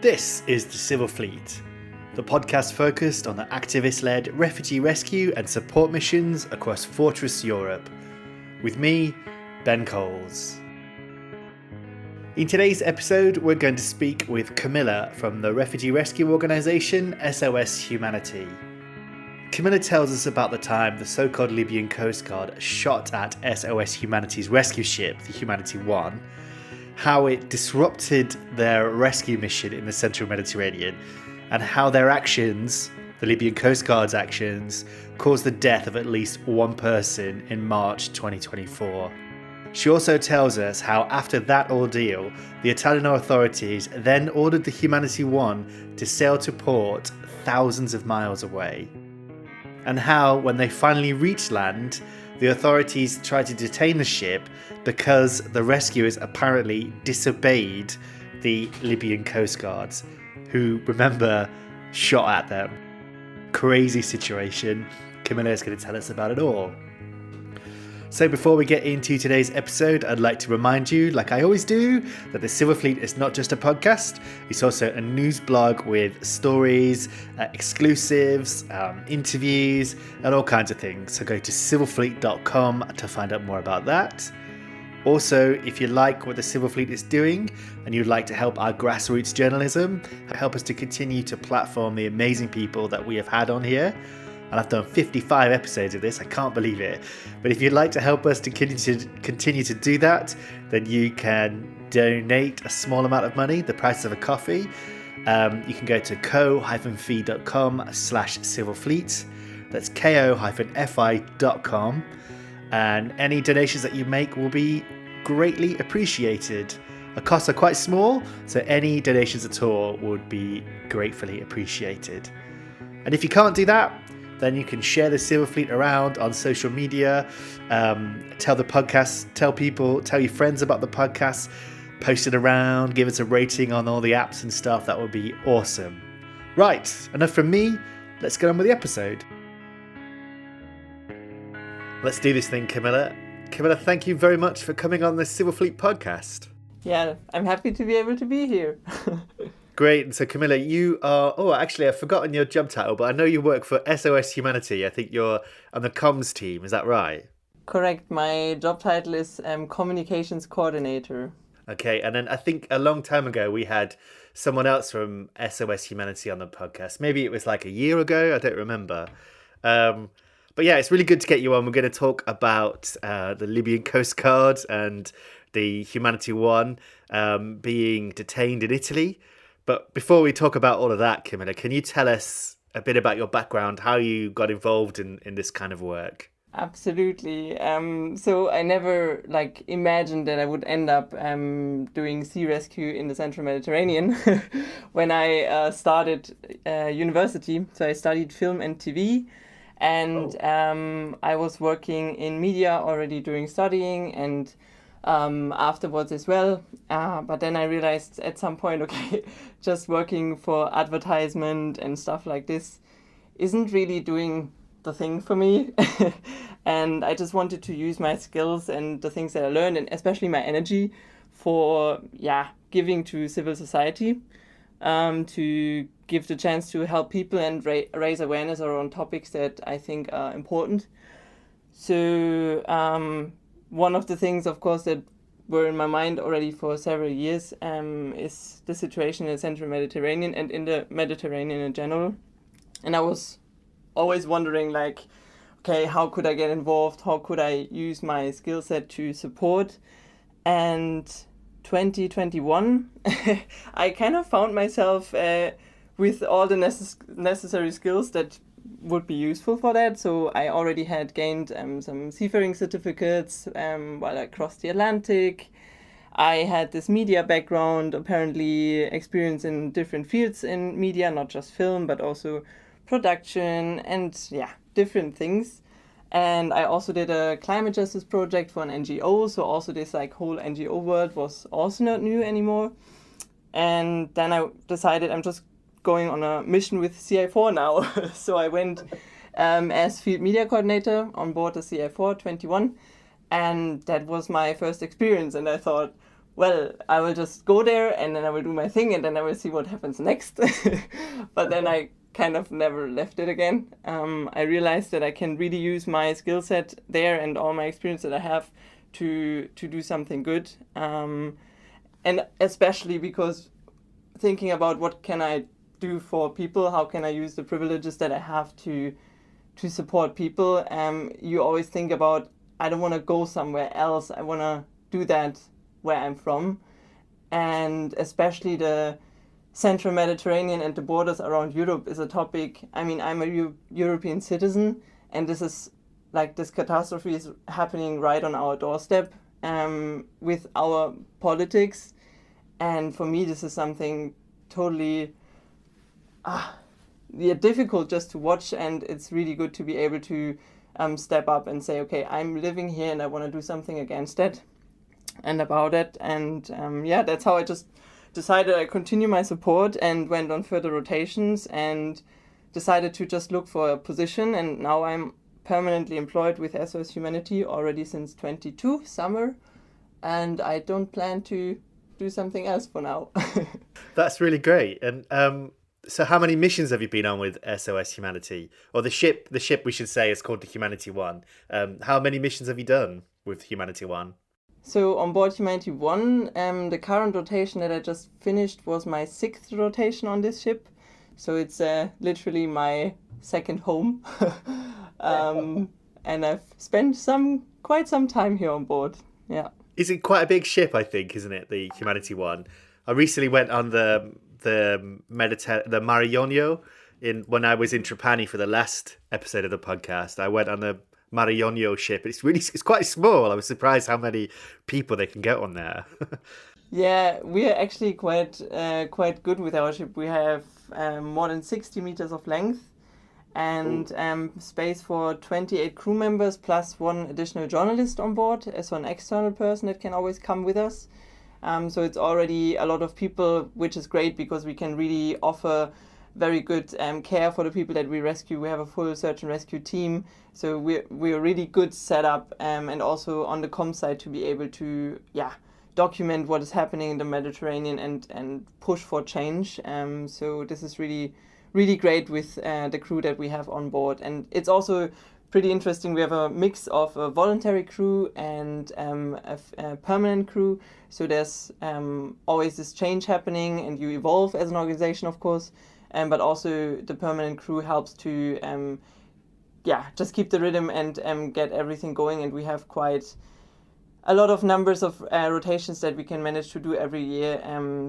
This is The Civil Fleet, the podcast focused on the activist-led refugee rescue and support missions across Fortress Europe. With me, Ben Coles. In today's episode, we're going to speak with Camilla from the refugee rescue organisation SOS Humanity. Camilla tells us about the time the so-called Libyan Coastguard shot at SOS Humanity's rescue ship, the Humanity 1, how it disrupted their rescue mission in the central Mediterranean, and how their actions, the Libyan Coastguard's actions, caused the death of at least one person in March 2024. She also tells us how after that ordeal, the Italian authorities then ordered the Humanity 1 to sail to port thousands of miles away, and how when they finally reached land, the authorities tried to detain the ship because the rescuers apparently disobeyed the Libyan Coastguards, who, remember, shot at them. Crazy situation. Camilla is going to tell us about it all. So before we get into today's episode, I'd like to remind you, like I always do, that the Civil Fleet is not just a podcast, it's also a news blog with stories, exclusives, interviews, and all kinds of things. So go to civilfleet.com to find out more about that. Also, if you like what the Civil Fleet is doing and you'd like to help our grassroots journalism, help us to continue to platform the amazing people that we have had on here, and I've done 55 episodes of this, I can't believe it. But if you'd like to help us to continue to do that, then you can donate a small amount of money, the price of a coffee. You can go to ko-fi.com/civilfleet. That's ko-fi.com. And any donations that you make will be greatly appreciated. Our costs are quite small, so any donations at all would be gratefully appreciated. And if you can't do that, then you can share the Civil Fleet around on social media, tell the podcast, tell your friends about the podcast, post it around, give us a rating on all the apps and stuff. That would be awesome. Right, enough from me. Let's get on with the episode. Let's do this thing, Camilla. Camilla, thank you very much for coming on the Civil Fleet podcast. Yeah, I'm happy to be able to be here. Great. And so Camilla, you are, actually I've forgotten your job title, but I know you work for SOS Humanity. I think you're on the comms team. Is that right? Correct. My job title is communications coordinator. Okay. And then I think a long time ago, we had someone else from SOS Humanity on the podcast. Maybe it was like a year ago. I don't remember. But yeah, it's really good to get you on. We're going to talk about the Libyan Coastguard and the Humanity 1 being detained in Italy. But before we talk about all of that, Camilla, can you tell us a bit about your background, how you got involved in this kind of work? Absolutely. So I never imagined that I would end up doing sea rescue in the central Mediterranean when I started university. So I studied film and TV, and I was working in media already during studying and afterwards as well. But then I realized at some point, just working for advertisement and stuff like this isn't really doing the thing for me. And I just wanted to use my skills and the things that I learned, and especially my energy, for giving to civil society, to give the chance to help people and raise awareness around topics that I think are important. So one of the things, of course, that were in my mind already for several years is the situation in the central Mediterranean and in the Mediterranean in general. And I was always wondering, how could I get involved? How could I use my skill set to support? And 2021, I kind of found myself with all the necessary skills that would be useful for that. So I already had gained some seafaring certificates while I crossed the Atlantic. I had this media background, apparently experience in different fields in media, not just film, but also production and different things. And I also did a climate justice project for an NGO. So also this whole NGO world was also not new anymore. And then I decided I'm just going on a mission with CI4 now. So I went as field media coordinator on board the CI4 21, and that was my first experience. And I thought, well, I will just go there and then I will do my thing and then I will see what happens next. But then I kind of never left it again. I realized that I can really use my skill set there and all my experience that I have to do something good. And especially because thinking about what can I do for people, how can I use the privileges that I have to support people, you always think about, I don't want to go somewhere else, I want to do that where I'm from. And especially the Central Mediterranean and the borders around Europe is a topic. I mean, I'm a European citizen, and this catastrophe is happening right on our doorstep with our politics. And for me, this is something totally difficult just to watch, and it's really good to be able to step up and say, okay, I'm living here and I want to do something against it and about it. And that's how I just decided I continue my support and went on further rotations and decided to just look for a position. And now I'm permanently employed with SOS Humanity already since 22 summer, and I don't plan to do something else for now. That's really great. And so how many missions have you been on with SOS Humanity? Or the ship we should say is called the Humanity One. How many missions have you done with Humanity One? So on board Humanity One, the current rotation that I just finished was my 6th rotation on this ship. So it's literally my second home. And I've spent quite some time here on board. Yeah. Is it quite a big ship, I think, isn't it, the Humanity One? I recently went on the Mare Jonio when I was in Trapani for the last episode of the podcast. I went on the Mare Jonio ship. It's quite small. I was surprised how many people they can get on there. Yeah, we are actually quite good with our ship. We have more than 60 meters of length and space for 28 crew members plus one additional journalist on board, as an external person that can always come with us. So it's already a lot of people, which is great because we can really offer very good care for the people that we rescue. We have a full search and rescue team, so we're really good setup, and also on the comm side to be able to document what is happening in the Mediterranean and push for change. So this is really great with the crew that we have on board, and it's also pretty interesting. We have a mix of a voluntary crew and a permanent crew. So there's always this change happening, and you evolve as an organization, of course. But also the permanent crew helps to just keep the rhythm and get everything going. And we have quite a lot of numbers of rotations that we can manage to do every year.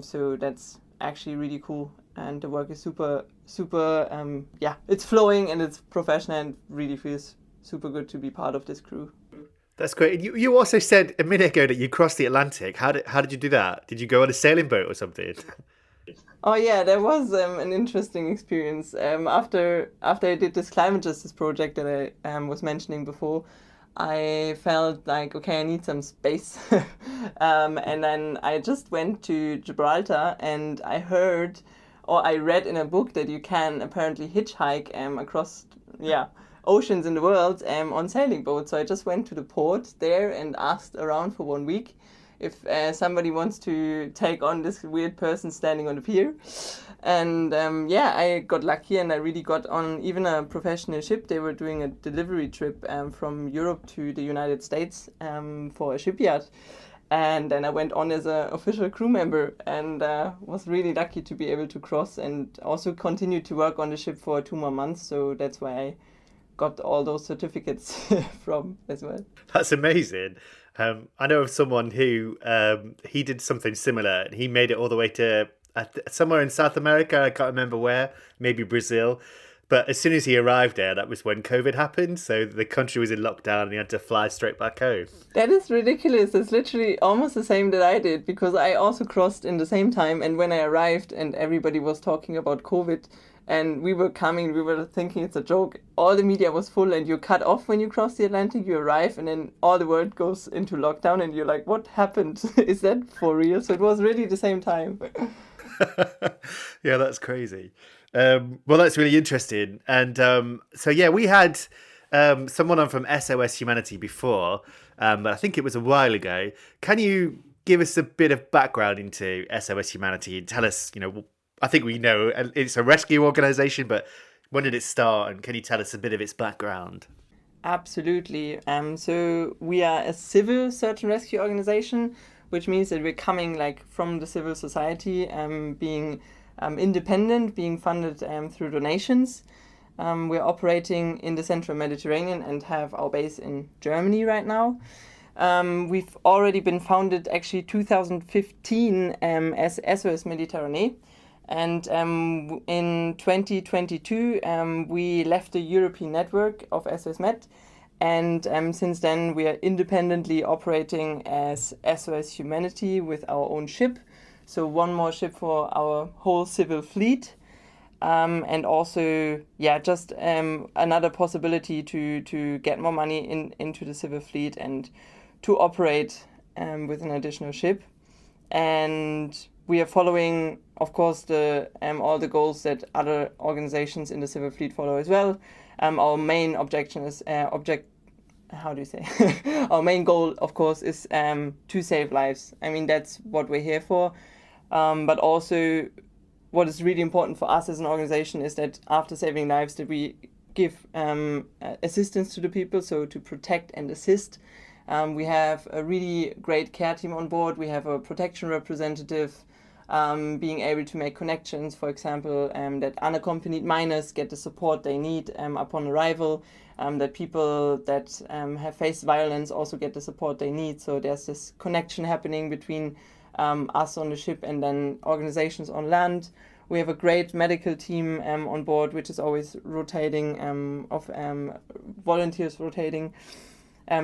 So that's actually really cool. And the work is super, it's flowing and it's professional and really feels super good to be part of this crew. That's great. You also said a minute ago that you crossed the Atlantic. How did you do that? Did you go on a sailing boat or something? Oh yeah, that was an interesting experience. After I did this climate justice project that I was mentioning before, I felt like, okay, I need some space. And then I just went to Gibraltar, and I heard or I read in a book that you can apparently hitchhike across oceans in the world on sailing boats. So I just went to the port there and asked around for 1 week if somebody wants to take on this weird person standing on the pier. And I got lucky and I really got on even a professional ship. They were doing a delivery trip from Europe to the United States for a shipyard. And then I went on as an official crew member and was really lucky to be able to cross and also continue to work on the ship for 2 more months. So that's why I got all those certificates from as well. That's amazing. I know of someone who he did something similar. He made it all the way to somewhere in South America. I can't remember where, maybe Brazil. But as soon as he arrived there, that was when COVID happened. So the country was in lockdown and he had to fly straight back home. That is ridiculous. It's literally almost the same that I did, because I also crossed in the same time. And when I arrived and everybody was talking about COVID and we were thinking it's a joke. All the media was full and you cut off when you cross the Atlantic, you arrive and then all the world goes into lockdown and you're like, what happened? Is that for real? So it was really the same time. Yeah, that's crazy. Well, that's really interesting. And we had someone on from SOS Humanity before, but I think it was a while ago. Can you give us a bit of background into SOS Humanity and tell us, I think we know it's a rescue organisation, but when did it start, and can you tell us a bit of its background? Absolutely. So we are a civil search and rescue organization, which means that we're coming from the civil society, being independent, being funded through donations. We're operating in the central Mediterranean and have our base in Germany right now. We've already been founded actually 2015 as SOS Mediterranee. And in 2022, we left the European network of SOS Med. And since then, we are independently operating as SOS Humanity with our own ship. So one more ship for our whole civil fleet. And also, just another possibility to get more money into the civil fleet and to operate with an additional ship. And we are following, of course, all the goals that other organizations in the civil fleet follow as well. Our main objection is how do you say? Our main goal, of course, is to save lives. I mean, that's what we're here for. But also, what is really important for us as an organization is that after saving lives, that we give assistance to the people, so to protect and assist. We have a really great care team on board. We have a protection representative, being able to make connections, for example, that unaccompanied minors get the support they need upon arrival, that people that have faced violence also get the support they need. So there's this connection happening between us on the ship and then organizations on land. We have a great medical team on board, which is always rotating, of volunteers rotating.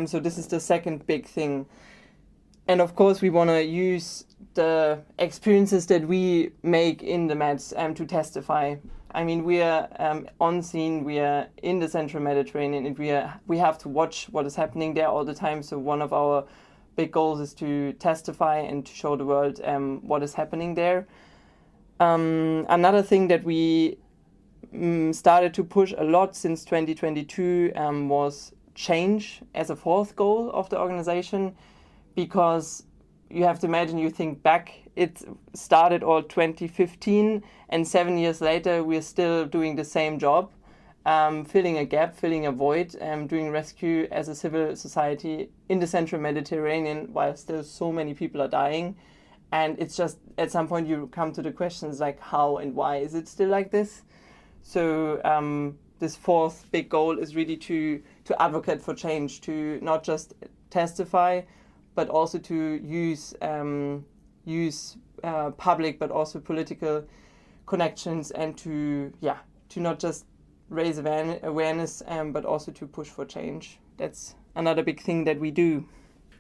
So this is the second big thing. And of course, we want to use the experiences that we make in the Meds to testify. I mean, we are on scene, we are in the central Mediterranean, and we have to watch what is happening there all the time. So one of our big goals is to testify and to show the world what is happening there. Another thing that we started to push a lot since 2022 was change as a fourth goal of the organization, because you have to imagine, you think back, it started all 2015 and 7 years later we're still doing the same job, filling a gap, filling a void, doing rescue as a civil society in the central Mediterranean while still so many people are dying. And it's just, at some point you come to the questions like how and why is it still like this? So this fourth big goal is really to advocate for change, to not just testify, but also to use public but also political connections, and to not just raise awareness, but also to push for change. That's another big thing that we do.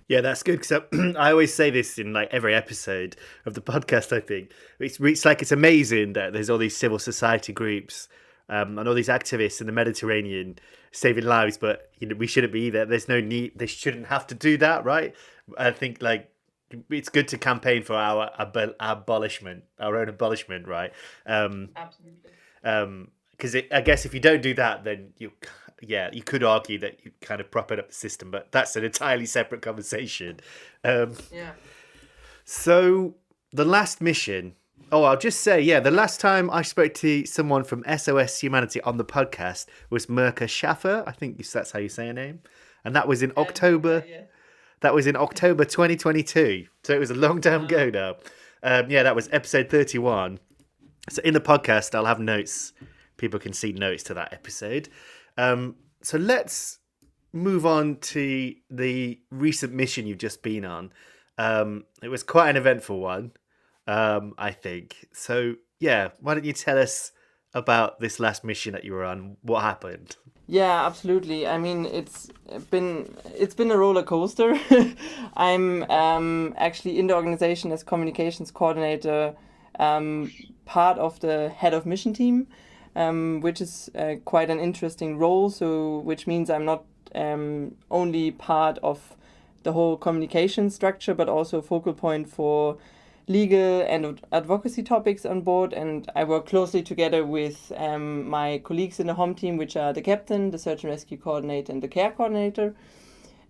Yeah, that's good, because I always say this in every episode of the podcast. I think it's amazing that there's all these civil society groups and all these activists in the Mediterranean saving lives, but we shouldn't be there. There's no need. They shouldn't have to do that, right? I think it's good to campaign for our abolishment, our own abolishment, right? Absolutely. Because I guess if you don't do that, then you could argue that you kind of prop it up the system, but that's an entirely separate conversation. So the last mission. Oh, I'll just say, the last time I spoke to someone from SOS Humanity on the podcast was Mirka Schaffer. I think that's how you say her name. And that was in October. That was in October 2022. So it was a long time ago now. That was episode 31. So in the podcast, I'll have notes. People can see notes to that episode. So let's move on to the recent mission you've just been on. It was quite an eventful one. I think. So, why don't you tell us about this last mission that you were on? What happened? Yeah, absolutely. I mean, it's been a roller coaster. I'm actually in the organization as communications coordinator, part of the head of mission team, which is quite an interesting role. So, which means I'm not only part of the whole communication structure, but also focal point for legal and advocacy topics on board. And I work closely together with my colleagues in the home team, which are the captain, the search and rescue coordinator, and the care coordinator.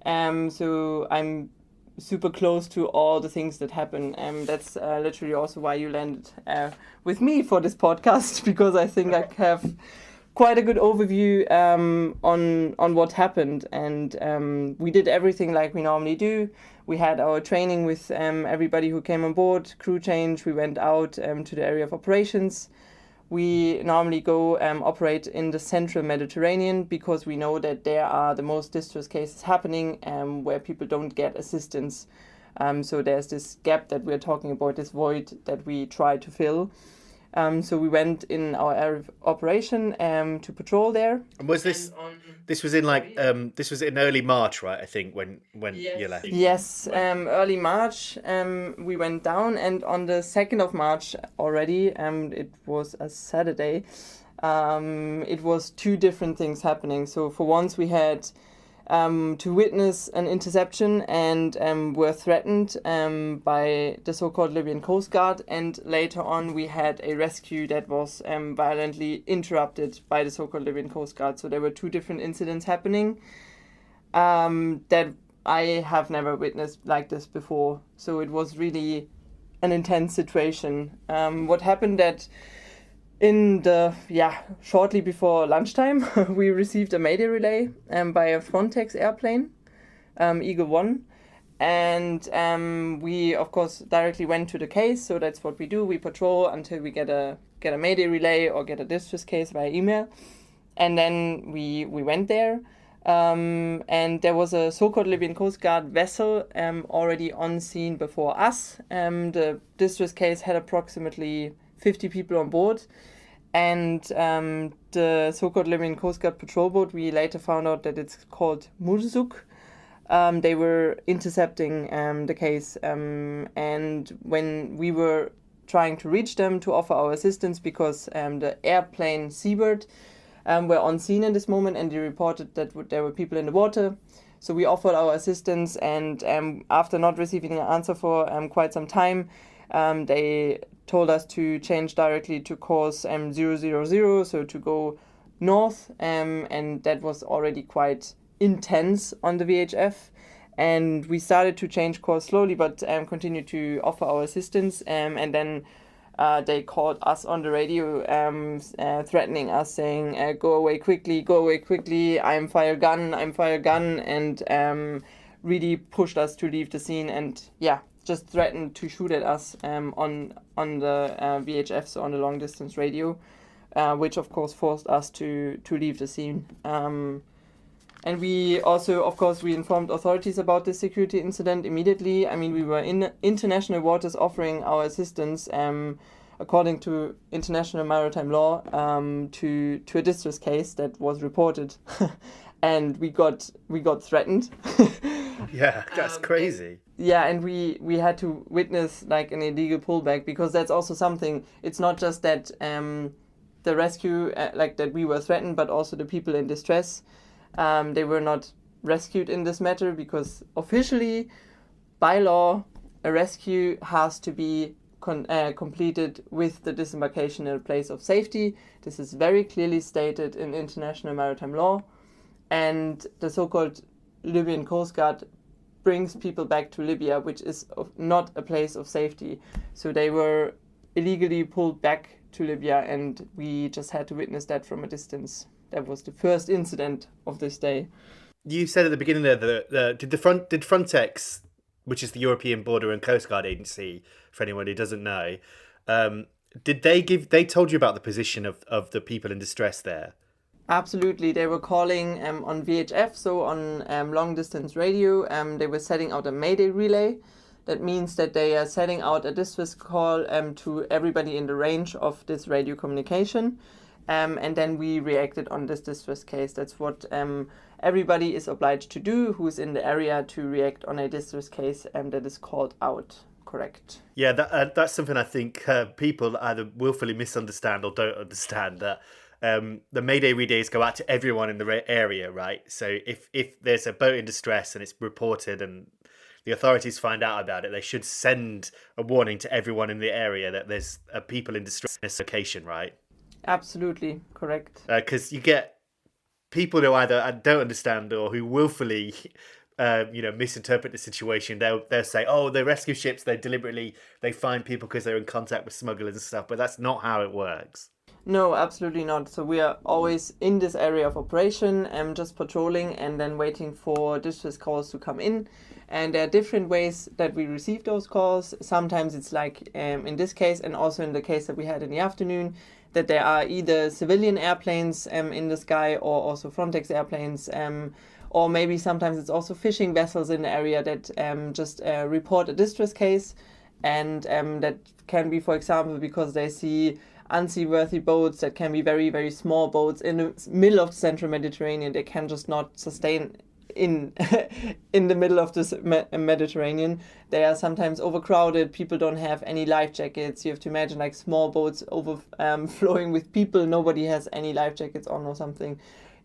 So I'm super close to all the things that happen. That's literally also why you landed with me for this podcast, because I think I have quite a good overview on what happened. And we did everything like we normally do. We had our training with everybody who came on board, crew change. We went out to the area of operations. We normally go operate in the central Mediterranean because we know that there are the most distress cases happening where people don't get assistance. So there's this gap that we're talking about, this void that we try to fill. So we went in our area of operation to patrol there. And was this was in this was in early March, right? I think when you left. Yes, early March we went down, and on the 2nd of March already, it was a Saturday, it was two different things happening. So for once we had to witness an interception and were threatened by the so-called Libyan Coastguard, and later on we had a rescue that was violently interrupted by the so-called Libyan Coastguard. So there were two different incidents happening that I have never witnessed like this before. So it was really an intense situation. What happened that in the, shortly before lunchtime, we received a Mayday relay by a Frontex airplane, Eagle 1. And we, of course, directly went to the case. So that's what we do. We patrol until we get a Mayday relay or get a distress case via email. And then we went there. And there was a so-called Libyan Coast Guard vessel already on scene before us. The distress case had approximately 50 people on board. And the so-called Libyan Coast Guard patrol boat, we later found out that it's called Murzuk. They were intercepting the case. And when we were trying to reach them to offer our assistance, because the airplane Seabird were on scene in this moment, and they reported that there were people in the water. So we offered our assistance, and after not receiving an answer for quite some time, they told us to change directly to course 000, so to go north, and that was already quite intense on the VHF. And we started to change course slowly, but continued to offer our assistance, and then they called us on the radio, threatening us, saying, go away quickly, I'm fire gun, and really pushed us to leave the scene, and just threatened to shoot at us on the VHF, so on the long distance radio, which of course forced us to leave the scene. And we also, of course, we informed authorities about this security incident immediately. I mean, we were in international waters offering our assistance, according to international maritime law, to a distress case that was reported, and we got threatened. Yeah, that's crazy. And we had to witness like an illegal pullback, because that's also something. It's not just that the rescue, like that we were threatened, but also the people in distress. They were not rescued in this matter, because officially, by law, a rescue has to be completed with the disembarkation in a place of safety. This is very clearly stated in international maritime law. And the so-called Libyan Coast Guard brings people back to Libya, which is not a place of safety. So they were illegally pulled back to Libya, and we just had to witness that from a distance. That was the first incident of this day. You said at the beginning there that did Frontex, which is the European Border and Coast Guard Agency, for anyone who doesn't know, did they told you about the position of the people in distress there? Absolutely. They were calling on VHF, so on long distance radio. They were setting out a Mayday relay. That means that they are setting out a distress call to everybody in the range of this radio communication. And then we reacted on this distress case. That's what everybody is obliged to do who's in the area, to react on a distress case that is called out. Correct. Yeah, that's something I think people either willfully misunderstand or don't understand, that the Mayday relays go out to everyone in the area, right? So if there's a boat in distress and it's reported and the authorities find out about it, they should send a warning to everyone in the area that there's people in distress in this location, right? Absolutely correct. Because you get people who either don't understand or who willfully misinterpret the situation. They'll say, oh, the rescue ships, they find people because they're in contact with smugglers and stuff, but that's not how it works. No, absolutely not. So we are always in this area of operation, just patrolling and then waiting for distress calls to come in. And there are different ways that we receive those calls. Sometimes it's like in this case, and also in the case that we had in the afternoon, that there are either civilian airplanes in the sky or also Frontex airplanes, or maybe sometimes it's also fishing vessels in the area that just report a distress case. And that can be, for example, because they see unseaworthy boats that can be very, very small boats in the middle of the central Mediterranean. They can just not sustain in in the middle of this Mediterranean. They are sometimes overcrowded. People don't have any life jackets. You have to imagine like small boats overflowing with people. Nobody has any life jackets on or something.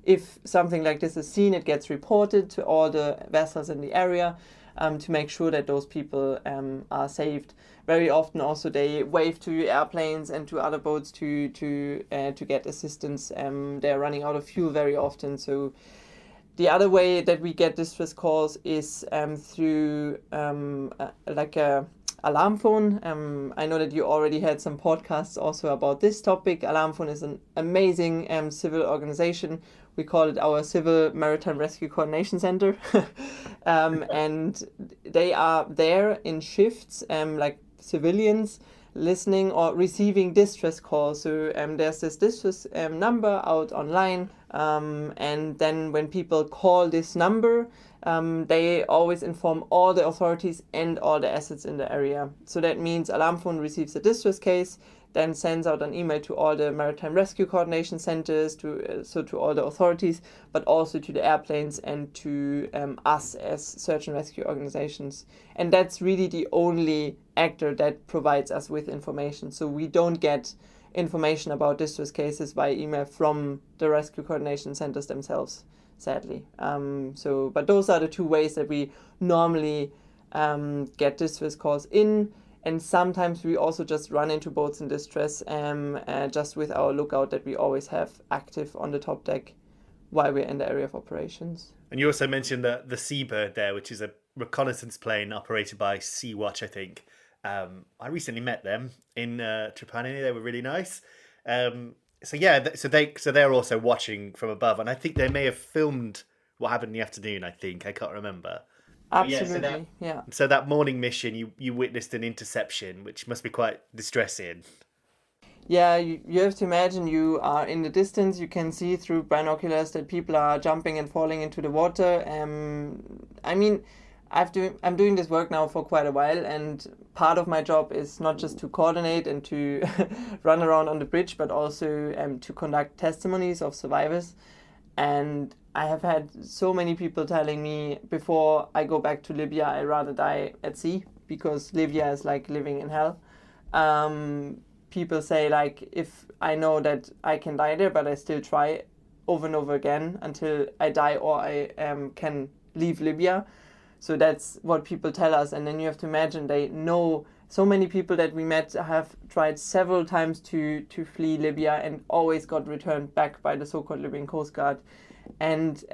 If something like this is seen, it gets reported to all the vessels in the area to make sure that those people are saved. Very often also they wave to airplanes and to other boats to get assistance. They're running out of fuel very often. So the other way that we get distress calls is through like a alarm phone. I know that you already had some podcasts also about this topic. Alarm phone is an amazing civil organization. We call it our Civil Maritime Rescue Coordination Center. And they are there in shifts, like civilians, listening or receiving distress calls. So there's this distress number out online. And then when people call this number, they always inform all the authorities and all the assets in the area. So that means Alarm Phone receives a distress case, then sends out an email to all the maritime rescue coordination centers, to all the authorities, but also to the airplanes and to us as search and rescue organizations. And that's really the only actor that provides us with information. So we don't get information about distress cases by email from the rescue coordination centers themselves, sadly. But those are the two ways that we normally get distress calls in. And sometimes we also just run into boats in distress just with our lookout that we always have active on the top deck while we're in the area of operations. And you also mentioned the Seabird there, which is a reconnaissance plane operated by Sea-Watch, I think. I recently met them in Trapani. They were really nice. So they're also watching from above, and I think they may have filmed what happened in the afternoon. I can't remember. Absolutely, yeah. So that morning mission, you witnessed an interception, which must be quite distressing. Yeah, you have to imagine you are in the distance. You can see through binoculars that people are jumping and falling into the water. I mean, I'm doing this work now for quite a while, and part of my job is not just to coordinate and to run around on the bridge, but also to conduct testimonies of survivors. And I have had so many people telling me, before I go back to Libya, I'd rather die at sea, because Libya is like living in hell. People say, like, if I know that I can die there, but I still try over and over again until I die or I can leave Libya. So that's what people tell us. And then you have to imagine, they know so many people that we met have tried several times to flee Libya and always got returned back by the so-called Libyan Coastguard. And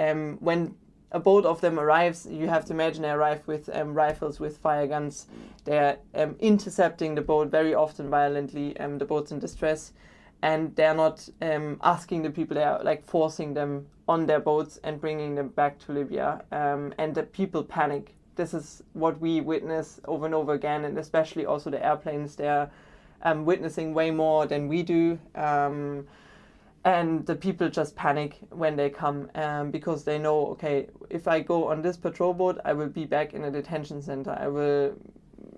when a boat of them arrives, you have to imagine they arrive with rifles, with fire guns. They're intercepting the boat very often violently, the boat's in distress. And they're not asking the people, they are like forcing them on their boats and bringing them back to Libya. And the people panic. This is what we witness over and over again, and especially also the airplanes. They're witnessing way more than we do. And the people just panic when they come because they know, okay, if I go on this patrol boat, I will be back in a detention center. I will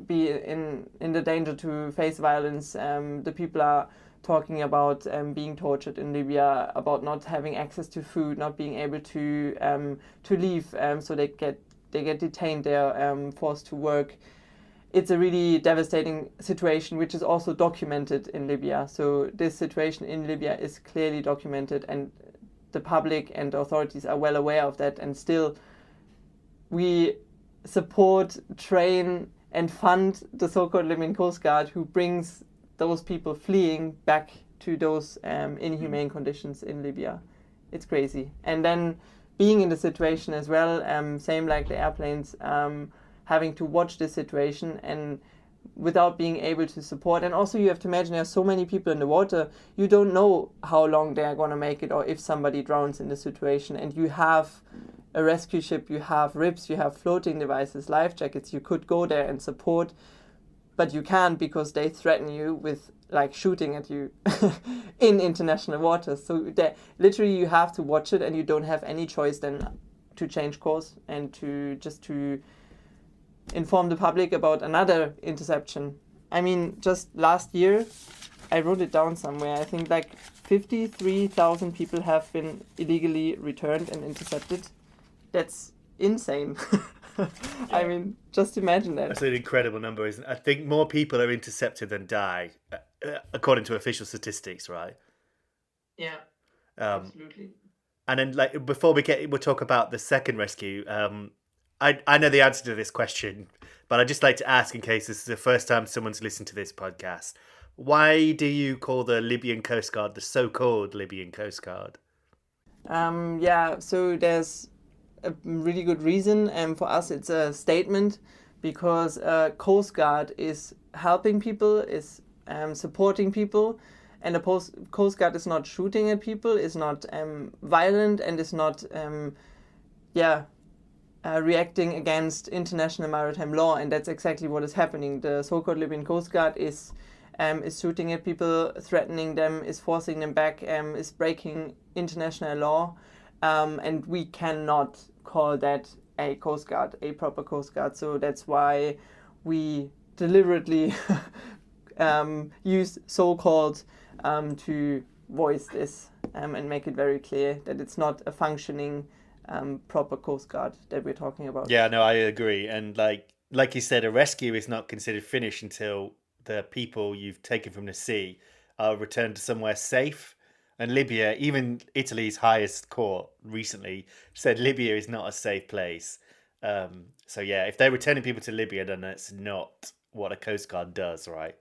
be in the danger to face violence. The people are talking about being tortured in Libya, about not having access to food, not being able to leave, so they get detained there, forced to work. It's a really devastating situation, which is also documented in Libya. So this situation in Libya is clearly documented, and the public and the authorities are well aware of that. And still, we support, train, and fund the so-called Libyan Coastguard, who brings those people fleeing back to those inhumane conditions in Libya. It's crazy. And then being in the situation as well, same like the airplanes, having to watch the situation and without being able to support. And also you have to imagine there's so many people in the water, you don't know how long they're going to make it or if somebody drowns in the situation. And you have a rescue ship, you have RIBs, you have floating devices, life jackets, you could go there and support, but you can't because they threaten you with like shooting at you in international waters. So literally you have to watch it and you don't have any choice then to change course and to inform the public about another interception. I mean, just last year, I wrote it down somewhere, I think like 53,000 people have been illegally returned and intercepted. That's insane. I mean, just imagine that. That's an incredible number, isn't it? I think more people are intercepted than die, according to official statistics, right? Yeah, absolutely. And then, like, before we'll talk about the second rescue. I know the answer to this question, but I'd just like to ask, in case this is the first time someone's listened to this podcast, why do you call the Libyan Coastguard the so-called Libyan Coastguard? So there's a really good reason. For us, it's a statement because Coast Guard is helping people, is supporting people, and the Coast Guard is not shooting at people, is not violent, and is not reacting against international maritime law, and that's exactly what is happening. The so-called Libyan Coast Guard is shooting at people, threatening them, is forcing them back, is breaking international law, and we cannot call that a Coast Guard, a proper Coast Guard. So that's why we deliberately use so-called to voice this and make it very clear that it's not a functioning proper Coast Guard that we're talking about. Yeah, no, I agree. And like you said, a rescue is not considered finished until the people you've taken from the sea are returned to somewhere safe. And Libya, even Italy's highest court recently said Libya is not a safe place. So yeah, if they're returning people to Libya, then that's not what a Coast Guard does, right?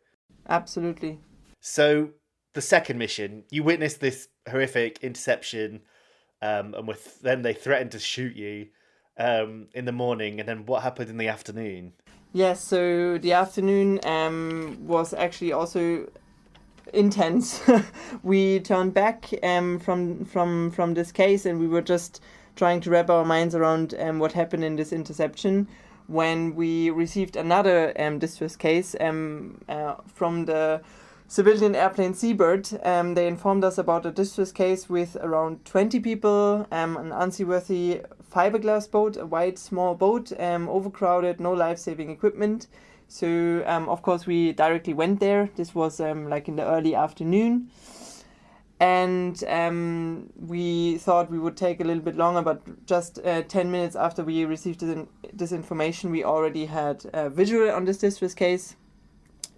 Absolutely. So the second mission, you witnessed this horrific interception. And then they threatened to shoot you in the morning. And then what happened in the afternoon? Yes, so the afternoon was actually also intense. We turned back from this case, and we were just trying to wrap our minds around what happened in this interception when we received another distress case from the civilian airplane Seabird. They informed us about a distress case with around 20 people, an unseaworthy fiberglass boat, a white small boat, overcrowded, no life-saving equipment. So, of course, we directly went there. This was like in the early afternoon. And we thought we would take a little bit longer, but just 10 minutes after we received this information, we already had a visual on this distress case.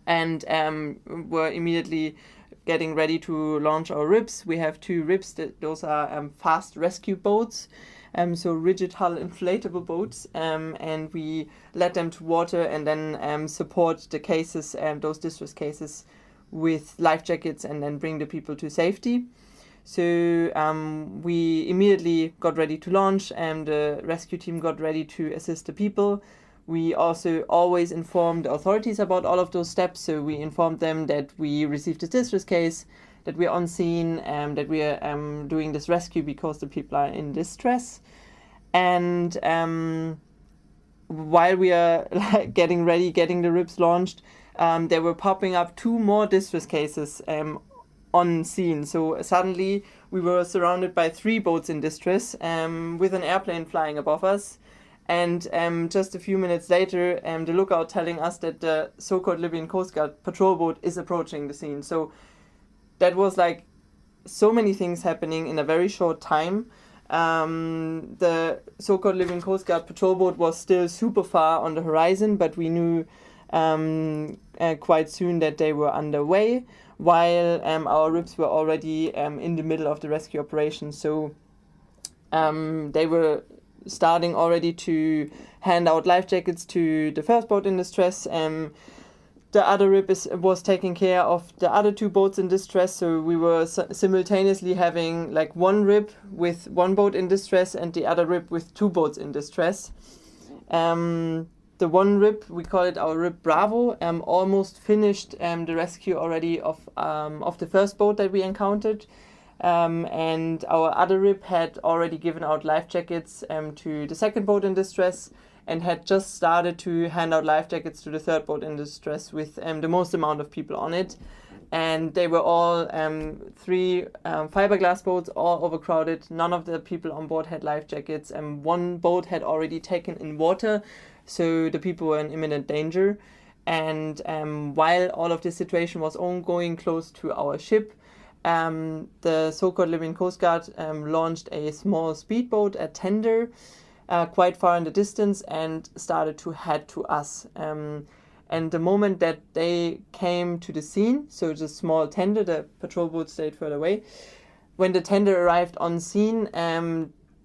And were immediately getting ready to launch our RIBs. We have 2 RIBs. Those are fast rescue boats, so rigid hull inflatable boats. And we let them to water and then support the cases, those distress cases, with life jackets and then bring the people to safety. So we immediately got ready to launch, and the rescue team got ready to assist the people. We also always informed the authorities about all of those steps. So we informed them that we received a distress case, that we're on scene, that we are doing this rescue because the people are in distress. And while we are getting ready, getting the RIBs launched, there were popping up 2 more distress cases on scene. So suddenly we were surrounded by 3 boats in distress with an airplane flying above us. And just a few minutes later, the lookout telling us that the so-called Libyan Coast Guard patrol boat is approaching the scene. So that was like so many things happening in a very short time. The so-called Libyan Coast Guard patrol boat was still super far on the horizon, but we knew quite soon that they were underway, while our RIBs were already in the middle of the rescue operation. So they were starting already to hand out life jackets to the first boat in distress. The the other RIP was taking care of the other two boats in distress. So we were simultaneously having like one RIP with one boat in distress and the other RIP with two boats in distress. The one RIP, we call it our RIP Bravo, almost finished the rescue already of the first boat that we encountered. And our other RIP had already given out life jackets to the second boat in distress, and had just started to hand out life jackets to the third boat in distress with the most amount of people on it. And they were all three fiberglass boats, all overcrowded. None of the people on board had life jackets, and one boat had already taken in water, so the people were in imminent danger. And while all of this situation was ongoing close to our ship, the so-called Libyan Coastguard launched a small speedboat at tender, quite far in the distance, and started to head to us. And the moment that they came to the scene, so it's a small tender, the patrol boat stayed further away. When the tender arrived on scene,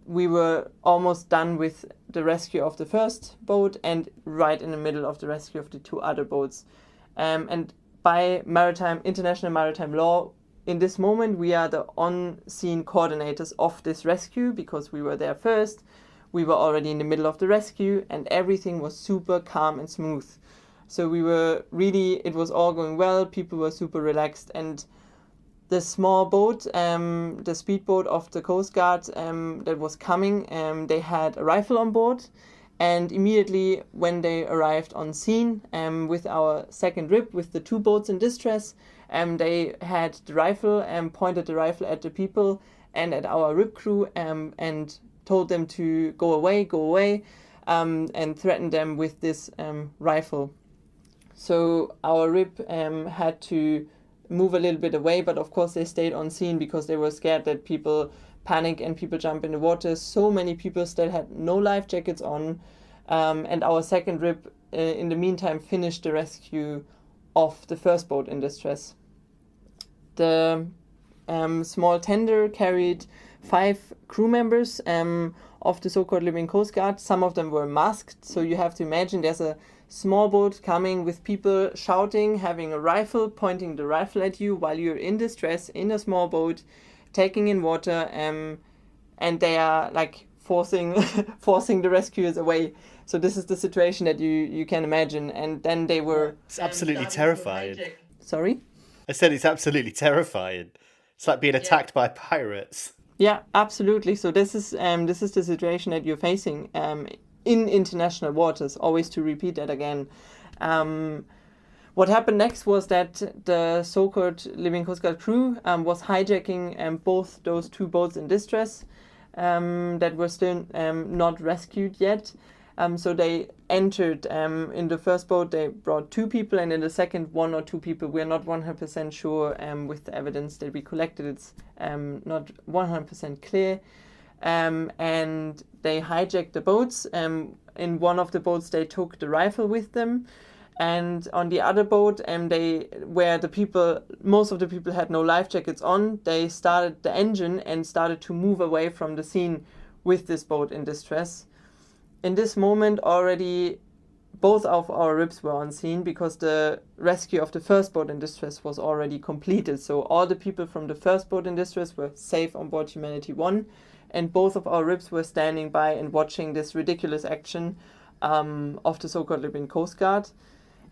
we were almost done with the rescue of the first boat and right in the middle of the rescue of the two other boats. And by international maritime law, in this moment, we are the on-scene coordinators of this rescue because we were there first. We were already in the middle of the rescue and everything was super calm and smooth. So we were really, it was all going well. People were super relaxed, and the small boat, the speedboat of the Coast Guard that was coming, they had a rifle on board. And immediately when they arrived on scene with our second RIP, with the two boats in distress, they had the rifle and pointed the rifle at the people and at our RIP crew and told them to go away, and threatened them with this rifle. So our RIP had to move a little bit away, but of course they stayed on scene because they were scared that people panic and people jump in the water. So many people still had no life jackets on, and our second RIP in the meantime finished the rescue of the first boat in distress. The small tender carried 5 crew members of the so-called Libyan Coast Guard. Some of them were masked, so you have to imagine there's a small boat coming with people shouting, having a rifle, pointing the rifle at you while you're in distress in a small boat, taking in water, and they are like forcing the rescuers away. So this is the situation that you can imagine. And then they were... It's absolutely terrifying. Sorry? I said it's absolutely terrifying. It's like being attacked by pirates. Yeah, absolutely. So this is the situation that you're facing in international waters. Always to repeat that again. What happened next was that the so-called Libyan Coast Guard crew was hijacking both those two boats in distress that were still not rescued yet. So they entered in the first boat, they brought 2 people, and in the second 1 or 2 people. We're not 100% sure with the evidence that we collected. It's not 100% clear. And they hijacked the boats. In one of the boats, they took the rifle with them. And on the other boat, most of the people had no life jackets on, they started the engine and started to move away from the scene with this boat in distress. In this moment, already both of our RIPs were on scene because the rescue of the first boat in distress was already completed. So all the people from the first boat in distress were safe on board Humanity 1, and both of our RIPs were standing by and watching this ridiculous action of the so-called Libyan Coast Guard.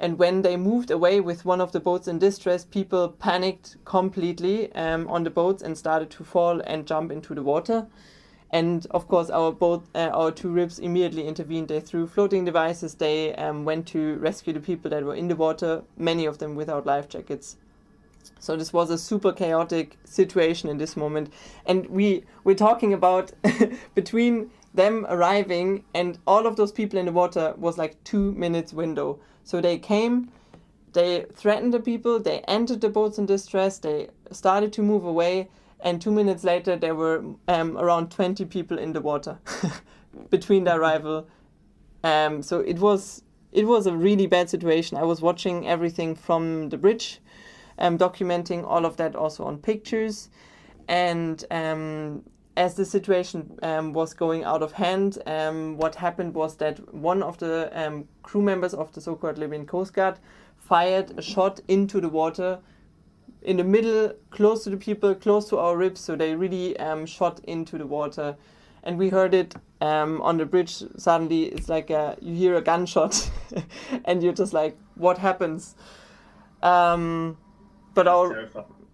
And when they moved away with one of the boats in distress, people panicked completely on the boats and started to fall and jump into the water. And of course, our 2 RIPs immediately intervened. They threw floating devices. They went to rescue the people that were in the water, many of them without life jackets. So this was a super chaotic situation in this moment. And we're talking about between them arriving and all of those people in the water was like 2 minutes window. So they came, they threatened the people, they entered the boats in distress, they started to move away, and 2 minutes later there were around 20 people in the water between the arrival. So it was a really bad situation. I was watching everything from the bridge, documenting all of that also on pictures. And as the situation was going out of hand, what happened was that one of the crew members of the so-called Libyan Coast Guard fired a shot into the water in the middle, close to the people, close to our ribs. So they really shot into the water. And we heard it on the bridge. Suddenly it's like you hear a gunshot and you're just like, what happens? But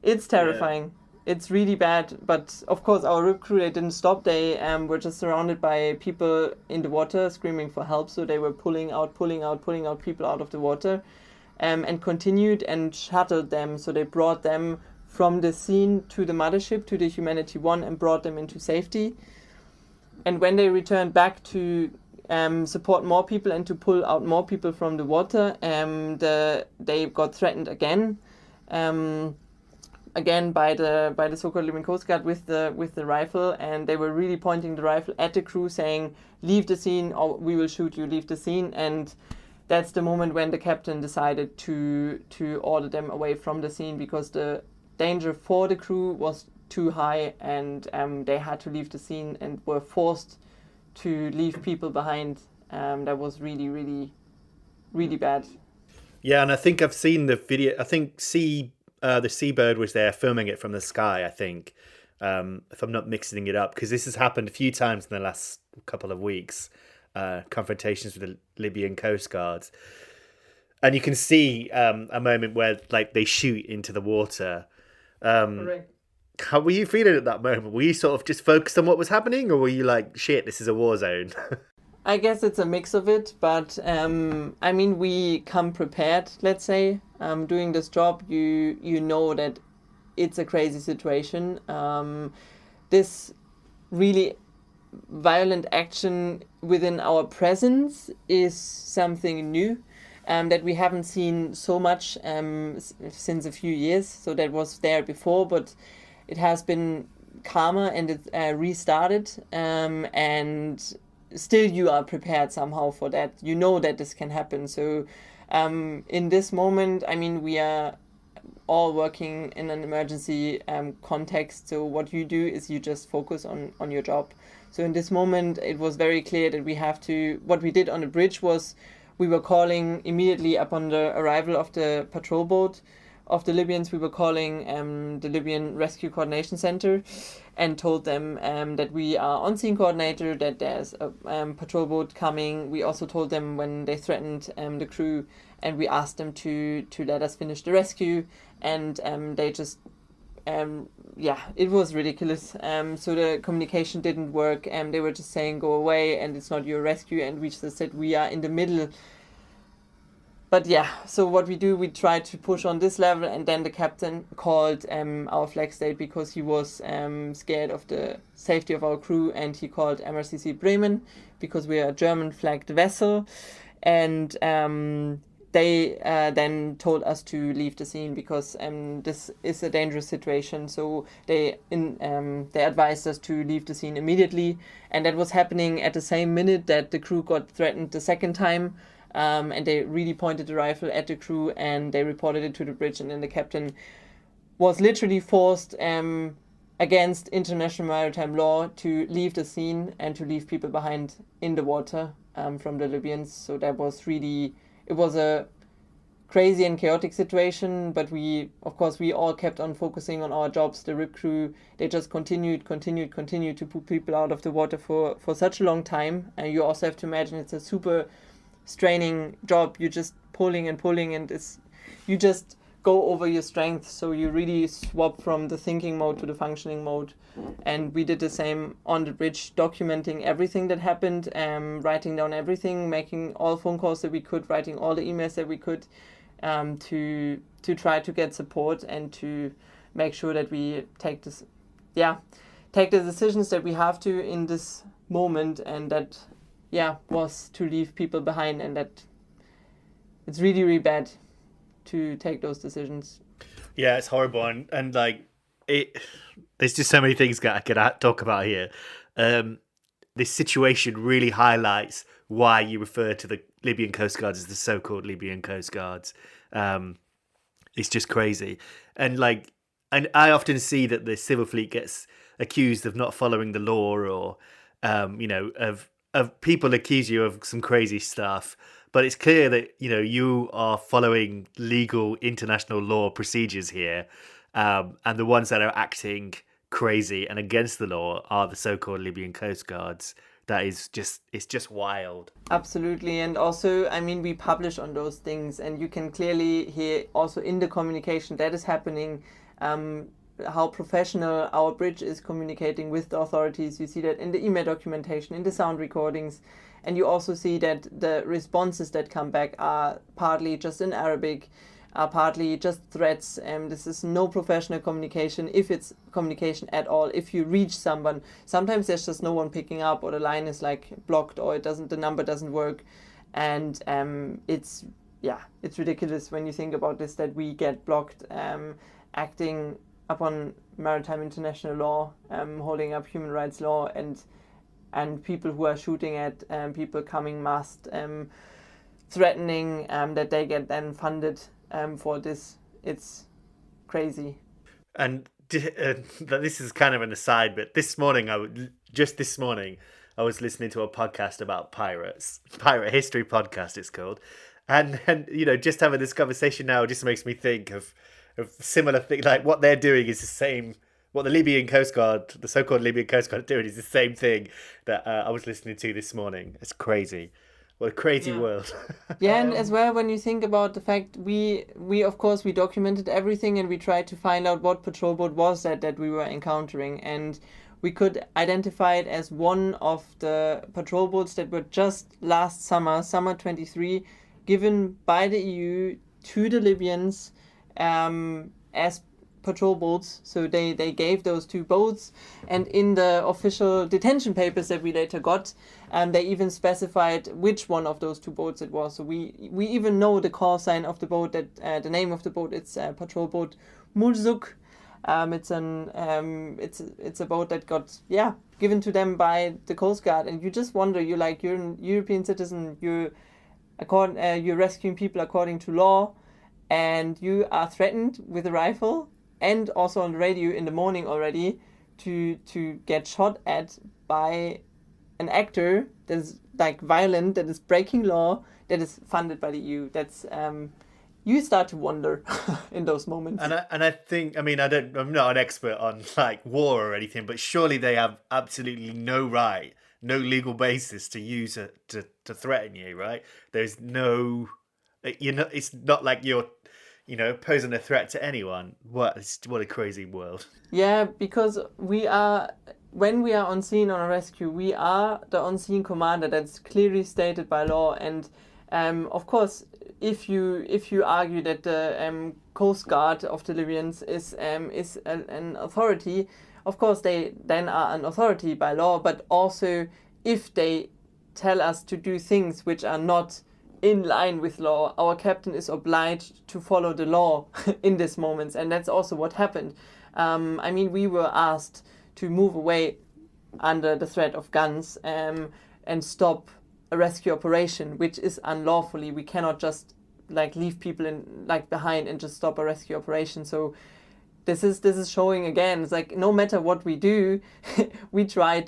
it's terrifying. Yeah. It's really bad. But of course, our rib crew, they didn't stop. They were just surrounded by people in the water screaming for help. So they were pulling out people out of the water and continued and shuttled them. So they brought them from the scene to the mothership, to the Humanity 1, and brought them into safety. And when they returned back to support more people and to pull out more people from the water, they got threatened again by the so-called Libyan Coastguard with the rifle, and they were really pointing the rifle at the crew, saying, "Leave the scene, or we will shoot you. Leave the scene." And that's the moment when the captain decided to order them away from the scene, because the danger for the crew was too high, and they had to leave the scene and were forced to leave people behind. That was really, really, really bad. Yeah, and I think I've seen the video. I think the seabird was there filming it from the sky, I think, if I'm not mixing it up, because this has happened a few times in the last couple of weeks, confrontations with the Libyan Coastguards. And you can see a moment where like they shoot into the water. Correct. How were you feeling at that moment? Were you sort of just focused on what was happening, or were you like, shit, this is a war zone? I guess it's a mix of it, but I mean, we come prepared, let's say. Doing this job, you know that it's a crazy situation. This really violent action within our presence is something new that we haven't seen so much since a few years. So that was there before, but it has been calmer and it restarted, and still you are prepared somehow for that. You know that this can happen. So in this moment, I mean, we are all working in an emergency context. So what you do is you just focus on your job. So in this moment, it was very clear that we have to, what we did on the bridge was we were calling immediately upon the arrival of the patrol boat of the Libyans. We were calling the Libyan Rescue Coordination Center and told them that we are on-scene coordinator, that there's a patrol boat coming. We also told them when they threatened the crew, and we asked them to let us finish the rescue, and they just, it was ridiculous. So the communication didn't work, and they were just saying, go away, and it's not your rescue, and we just said, we are in the middle. But yeah, so what we do, we try to push on this level, and then the captain called our flag state because he was scared of the safety of our crew, and he called MRCC Bremen because we are a German flagged vessel, and they then told us to leave the scene because this is a dangerous situation. So they advised us to leave the scene immediately, and that was happening at the same minute that the crew got threatened the second time. And they really pointed the rifle at the crew, and they reported it to the bridge, and then the captain was literally forced against international maritime law to leave the scene and to leave people behind in the water from the Libyans. So that was it was a crazy and chaotic situation, but we all kept on focusing on our jobs. The RIP crew, they just continued to pull people out of the water for such a long time. And you also have to imagine it's a super straining job. You're just pulling and you just go over your strength. So you really swap from the thinking mode to the functioning mode. And we did the same on the bridge, documenting everything that happened, writing down everything, making all phone calls that we could, writing all the emails that we could, to try to get support and to make sure that we take the decisions that we have to in this moment, and that was to leave people behind, and that it's really, really bad to take those decisions. Yeah, it's horrible, and like there's just so many things I could talk about here. This situation really highlights why you refer to the Libyan Coastguards as the so-called Libyan Coastguards. It's just crazy, and I often see that the civil fleet gets accused of not following the law, or of people accuse you of some crazy stuff. but it's clear that you are following legal international law procedures here, and the ones that are acting crazy and against the law are the so-called Libyan Coastguards. It's just wild. Absolutely. And also, I mean, we publish on those things, and you can clearly hear also in the communication that is happening, how professional our bridge is communicating with the authorities. You see that in the email documentation, in the sound recordings, and you also see that the responses that come back are partly just in Arabic, are partly just threats. This is no professional communication, if it's communication at all. If you reach someone, sometimes there's just no one picking up, or the line is like blocked, or the number doesn't work, and it's ridiculous when you think about this, that we get blocked acting upon maritime international law, holding up human rights law, and people who are shooting at people coming must, threatening that they get then funded for this. It's crazy. And this is kind of an aside, but this morning I was listening to a podcast about pirates, pirate history podcast it's called, and just having this conversation now just makes me think of similar things. Like, what they're doing is the same. What the Libyan Coastguard, the so-called Libyan Coastguard, are doing is the same thing that I was listening to this morning. It's crazy. What a crazy world. Yeah, and as well, when you think about the fact we of course we documented everything, and we tried to find out what patrol boat was that we were encountering, and we could identify it as one of the patrol boats that were just last summer 23, given by the EU to the Libyans as patrol boats. So they gave those two boats, and in the official detention papers that we later got, they even specified which one of those two boats it was. So we even know the call sign of the boat, that the name of the boat, it's patrol boat Mulzuk. It's a boat that got given to them by the Coast Guard, and you just wonder, you're a European citizen, you're rescuing people according to law, and you are threatened with a rifle, and also on the radio in the morning already, to get shot at by an actor that is like violent, that is breaking law, that is funded by the EU. That's you start to wonder in those moments. And I think, I mean, I'm not an expert on like war or anything, but surely they have absolutely no right, no legal basis to use it to threaten you, right? There's no, it's not like you're posing a threat to anyone. What a crazy world. Yeah, because when we are on scene on a rescue, we are the on-scene commander. That's clearly stated by law. And of course, if you argue that the Coast Guard of the Libyans is an authority, of course they then are an authority by law. But also, if they tell us to do things which are not in line with law, our captain is obliged to follow the law in these moments, and that's also what happened. I mean, we were asked to move away under the threat of guns and stop a rescue operation, which is unlawfully. We cannot just leave people behind and just stop a rescue operation. So this is showing again. It's like, no matter what we do, we try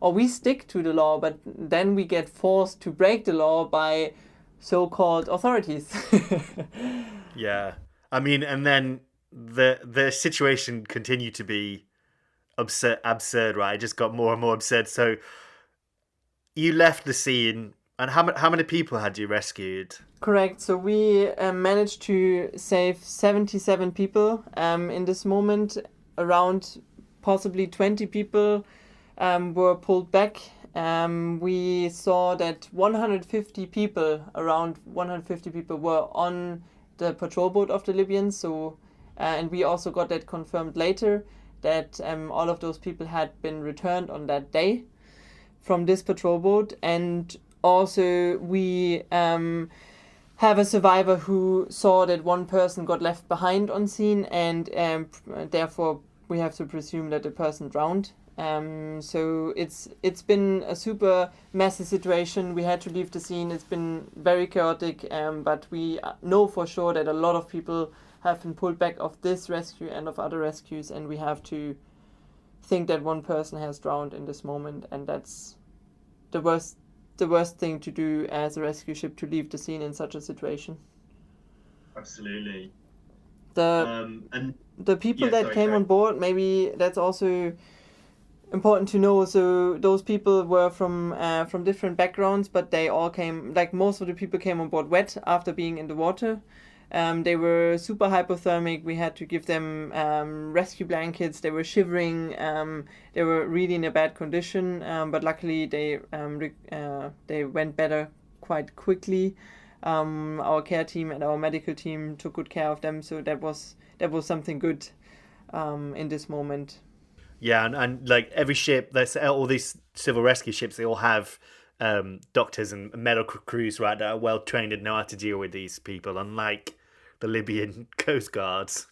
or we stick to the law, but then we get forced to break the law by so-called authorities. Yeah. I mean, and then the situation continued to be absurd, right? It just got more and more absurd. So you left the scene, and how many people had you rescued? Correct. So we managed to save 77 people. In this moment, around possibly 20 people were pulled back. We saw that around 150 people were on the patrol boat of the Libyans. So, and we also got that confirmed later, that all of those people had been returned on that day from this patrol boat. And also we have a survivor who saw that one person got left behind on scene, and therefore we have to presume that the person drowned. So it's been a super messy situation. We had to leave the scene. It's been very chaotic, but we know for sure that a lot of people have been pulled back of this rescue and of other rescues, and we have to think that one person has drowned in this moment, and that's the worst the worst thing to do as a rescue ship, to leave the scene in such a situation. Absolutely. The people that came on board, maybe that's also important to know. So those people were from different backgrounds, but they all came, like most of the people came on board wet after being in the water. They were super hypothermic. We had to give them rescue blankets. They were shivering. They were really in a bad condition. But luckily they went better quite quickly. Our care team and our medical team took good care of them. So that was something good in this moment. Yeah, and like every ship, there's all these civil rescue ships. They all have doctors and medical crews, right, that are well trained and know how to deal with these people, unlike the Libyan Coastguards.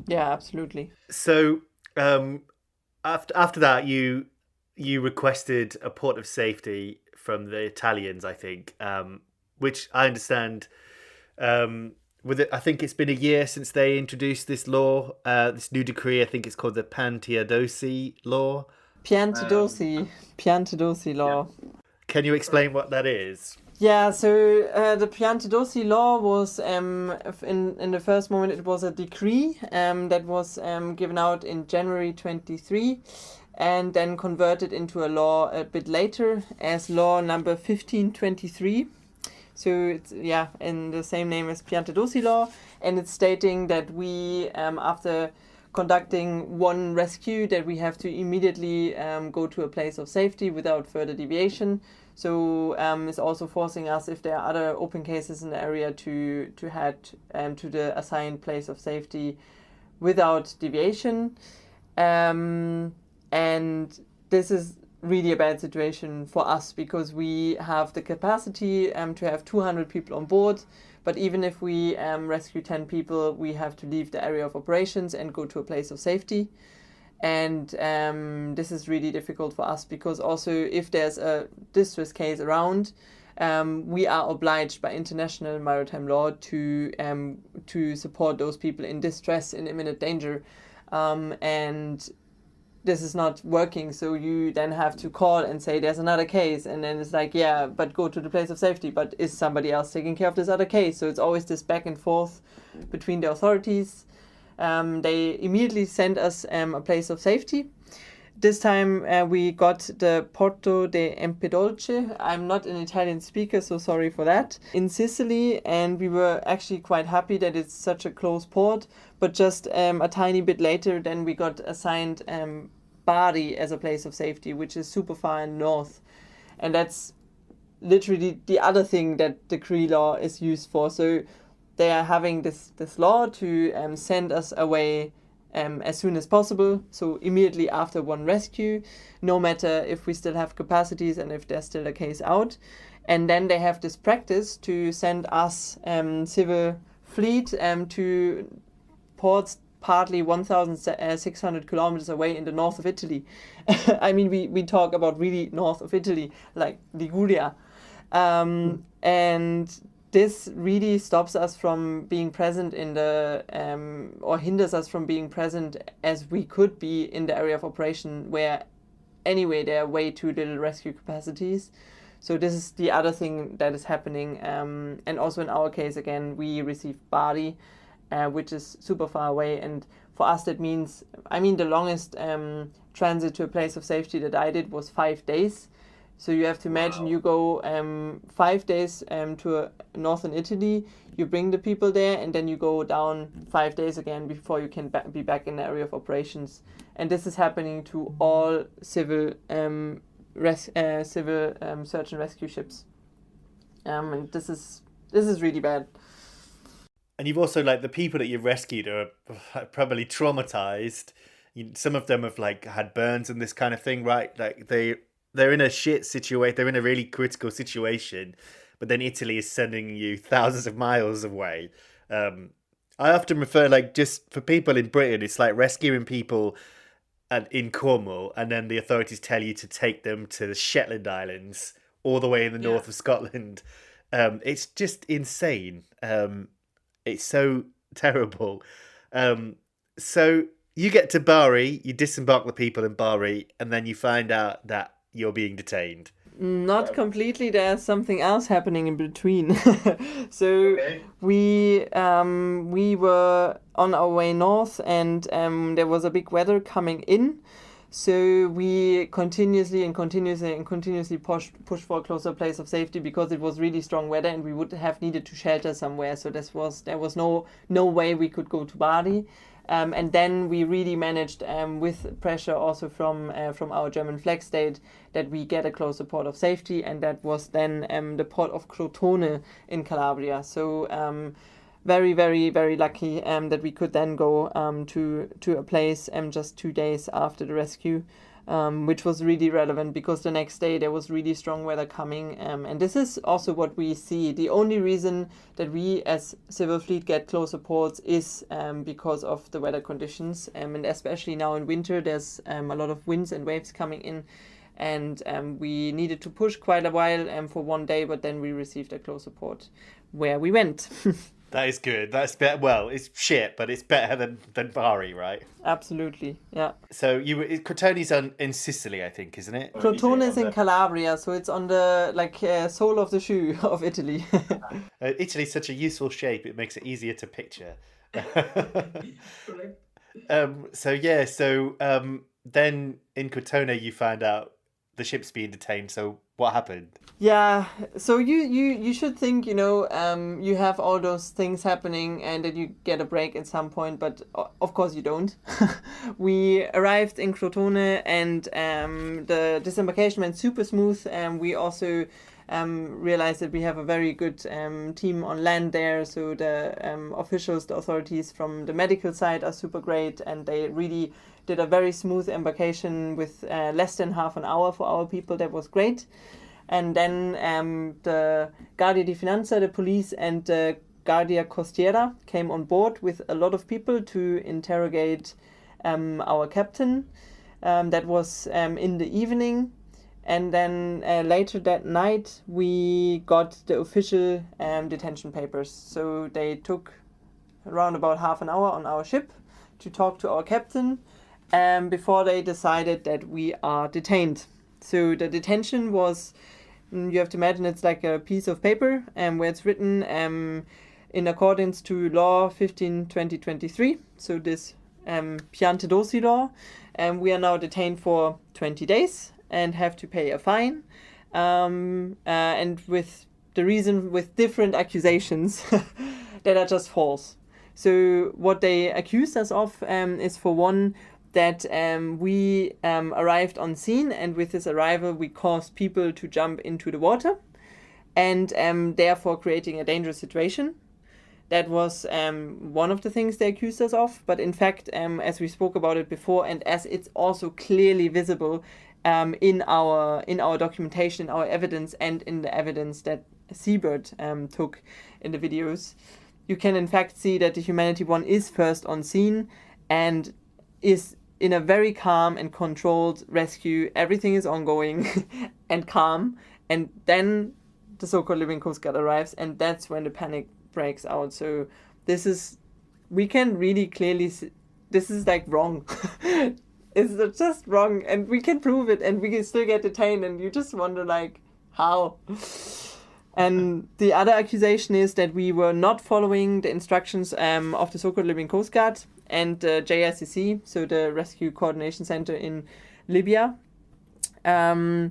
Yeah, absolutely. So after that, you requested a port of safety from the Italians, I think, which I understand. I think it's been a year since they introduced this law, this new decree. I think it's called the Piantedosi law. Piantedosi law. Yeah. Can you explain what that is? Yeah, so the Piantedosi law was, in the first moment, it was a decree that was given out in January 23, and then converted into a law a bit later as law number 1523. So it's, in the same name as Piantedosi law, and it's stating that we, after conducting one rescue, that we have to immediately go to a place of safety without further deviation. So it's also forcing us, if there are other open cases in the area, to head to the assigned place of safety without deviation. And this is really a bad situation for us, because we have the capacity to have 200 people on board, but even if we rescue 10 people, we have to leave the area of operations and go to a place of safety. And this is really difficult for us, because also if there's a distress case around, we are obliged by international maritime law to support those people in distress, in imminent danger, and this is not working. So you then have to call and say there's another case, and then it's like, yeah, but go to the place of safety, but is somebody else taking care of this other case? So it's always this back and forth between the authorities. They immediately sent us a place of safety. This time we got the Porto de Empedolce. I'm not an Italian speaker, so sorry for that. In Sicily, and we were actually quite happy that it's such a close port. But just a tiny bit later, then we got assigned Bari as a place of safety, which is super far in the north. And that's literally the other thing that decree law is used for. So they are having this law to send us away as soon as possible, so immediately after one rescue, no matter if we still have capacities and if there's still a case out. And then they have this practice to send us civil fleet to ports partly 1,600 kilometers away in the north of Italy. I mean, we talk about really north of Italy, like Liguria. And this really stops us from being present in the, or hinders us from being present as we could be in the area of operation, where anyway there are way too little rescue capacities. So this is the other thing that is happening. And also in our case, again, we received Bari, which is super far away. And for us, that means, I mean, the longest transit to a place of safety that I did was 5 days. So you have to imagine you go 5 days to northern Italy, you bring the people there, and then you go down 5 days again before you can be back in the area of operations. And this is happening to all civil search and rescue ships. And this is really bad. And you've also, like, the people that you've rescued are probably traumatized. Some of them have like had burns and this kind of thing, right? Like they're in a shit situation. They're in a really critical situation, but then Italy is sending you thousands of miles away. I often refer, like, just for people in Britain, it's like rescuing people in Cornwall, and then the authorities tell you to take them to the Shetland Islands, all the way in the north of Scotland. It's just insane. It's so terrible. So you get to Bari, you disembark the people in Bari, and then you find out that you're being detained. Not completely. There's something else happening in between. So Okay. we were on our way north, and there was a big weather coming in. So we continuously pushed for a closer place of safety because it was really strong weather, and we would have needed to shelter somewhere. So there was no way we could go to Bari. And then we really managed, with pressure also from our German flag state, that we get a closer port of safety, and that was then the port of Crotone in Calabria. So very, very, very lucky that we could then go to a place just 2 days after the rescue. Which was really relevant because the next day there was really strong weather coming. And this is also what we see. The only reason that we as Civil Fleet get closer ports is because of the weather conditions. And especially now in winter, there's a lot of winds and waves coming in. And we needed to push quite a while for 1 day, but then we received a closer port where we went. That is good. That's better. Well, it's shit, but it's better than Bari, right? Absolutely, yeah. So Crotone's in Sicily, I think, isn't it? Crotone is in Calabria, so it's on the sole of the shoe of Italy. Italy's such a useful shape; it makes it easier to picture. So then in Crotone you found out the ship's being detained. So what happened? Yeah, so you should think, you have all those things happening and that you get a break at some point, but of course you don't. We arrived in Crotone, and the disembarkation went super smooth. We also realized that we have a very good team on land there, so the officials, the authorities from the medical side are super great, and they really did a very smooth embarkation with less than half an hour for our people. That was great. And then the Guardia di Finanza, the police, and the Guardia Costiera came on board with a lot of people to interrogate our captain. That was in the evening. And then later that night, we got the official detention papers. So they took around about half an hour on our ship to talk to our captain before they decided that we are detained. So the detention was, you have to imagine it's like a piece of paper where it's written in accordance to law 15/2023. So this Piante Dosi law. We are now detained for 20 days and have to pay a fine. And with different accusations that are just false. So what they accused us of is, for one, that we arrived on scene, and with this arrival we caused people to jump into the water, and therefore creating a dangerous situation. That was one of the things they accused us of, but in fact, as we spoke about it before, and as it's also clearly visible in our documentation, our evidence, and in the evidence that Seabird took in the videos, you can in fact see that the Humanity One is first on scene and is in a very calm and controlled rescue. Everything is ongoing and calm, and then the so-called Libyan Coastguard arrives, and that's when the panic breaks out. So we can really clearly see, this is like wrong. It's just wrong, and we can prove it, and we can still get detained, and you just wonder like, how? And the other accusation is that we were not following the instructions of the so-called Libyan Coastguard and the JRCC, so the Rescue Coordination Center in Libya. They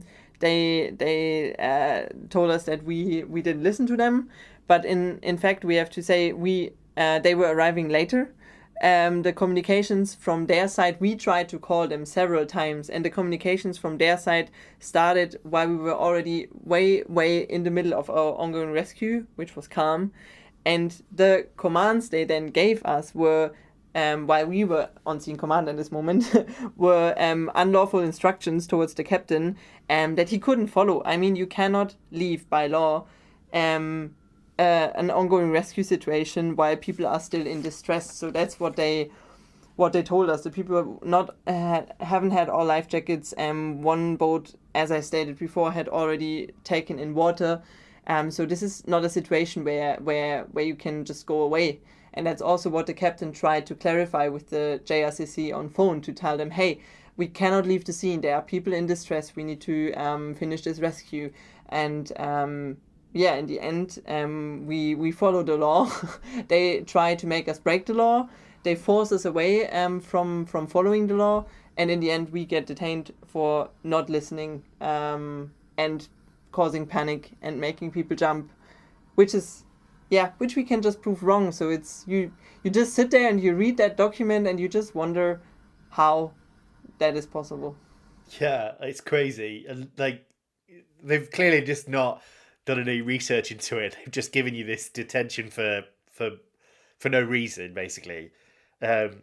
told us that we didn't listen to them, but in fact we have to say they were arriving later. The communications from their side, we tried to call them several times, and the communications from their side started while we were already way in the middle of our ongoing rescue, which was calm. And the commands they then gave us were, while we were on scene command at this moment, were unlawful instructions towards the captain that he couldn't follow. I mean, you cannot leave by law an ongoing rescue situation while people are still in distress. So that's what they told us. The people haven't had all life jackets. One boat, as I stated before, had already taken in water. So this is not a situation where you can just go away. And that's also what the captain tried to clarify with the JRCC on phone, to tell them, hey, we cannot leave the scene. There are people in distress. We need to finish this rescue. And in the end, we follow the law. They try to make us break the law. They force us away from following the law. And in the end, we get detained for not listening and causing panic and making people jump, which we can just prove wrong. So it's you just sit there and you read that document and you just wonder how that is possible. Yeah, it's crazy. And like, they've clearly just not done any research into it. They've just given you this detention for no reason, basically. That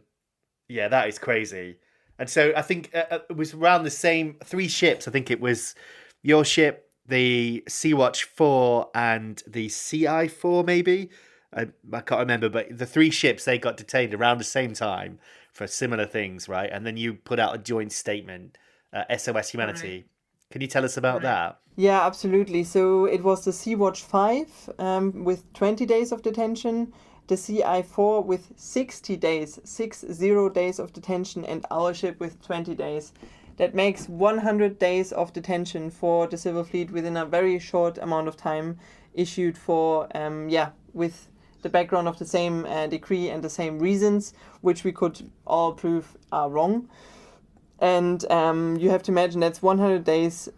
is crazy. And so I think it was around the same 3 ships. I think it was your ship, the Sea-Watch 4 and the CI-4 maybe. I can't remember, but the 3 ships, they got detained around the same time for similar things, right? And then you put out a joint statement, SOS Humanity. Right. Can you tell us about that? Yeah, absolutely. So it was the Sea-Watch 5 with 20 days of detention, the CI-4 with 60 days of detention, and our ship with 20 days. That makes 100 days of detention for the civil fleet within a very short amount of time, issued for, with the background of the same decree and the same reasons, which we could all prove are wrong. And you have to imagine that's 100 days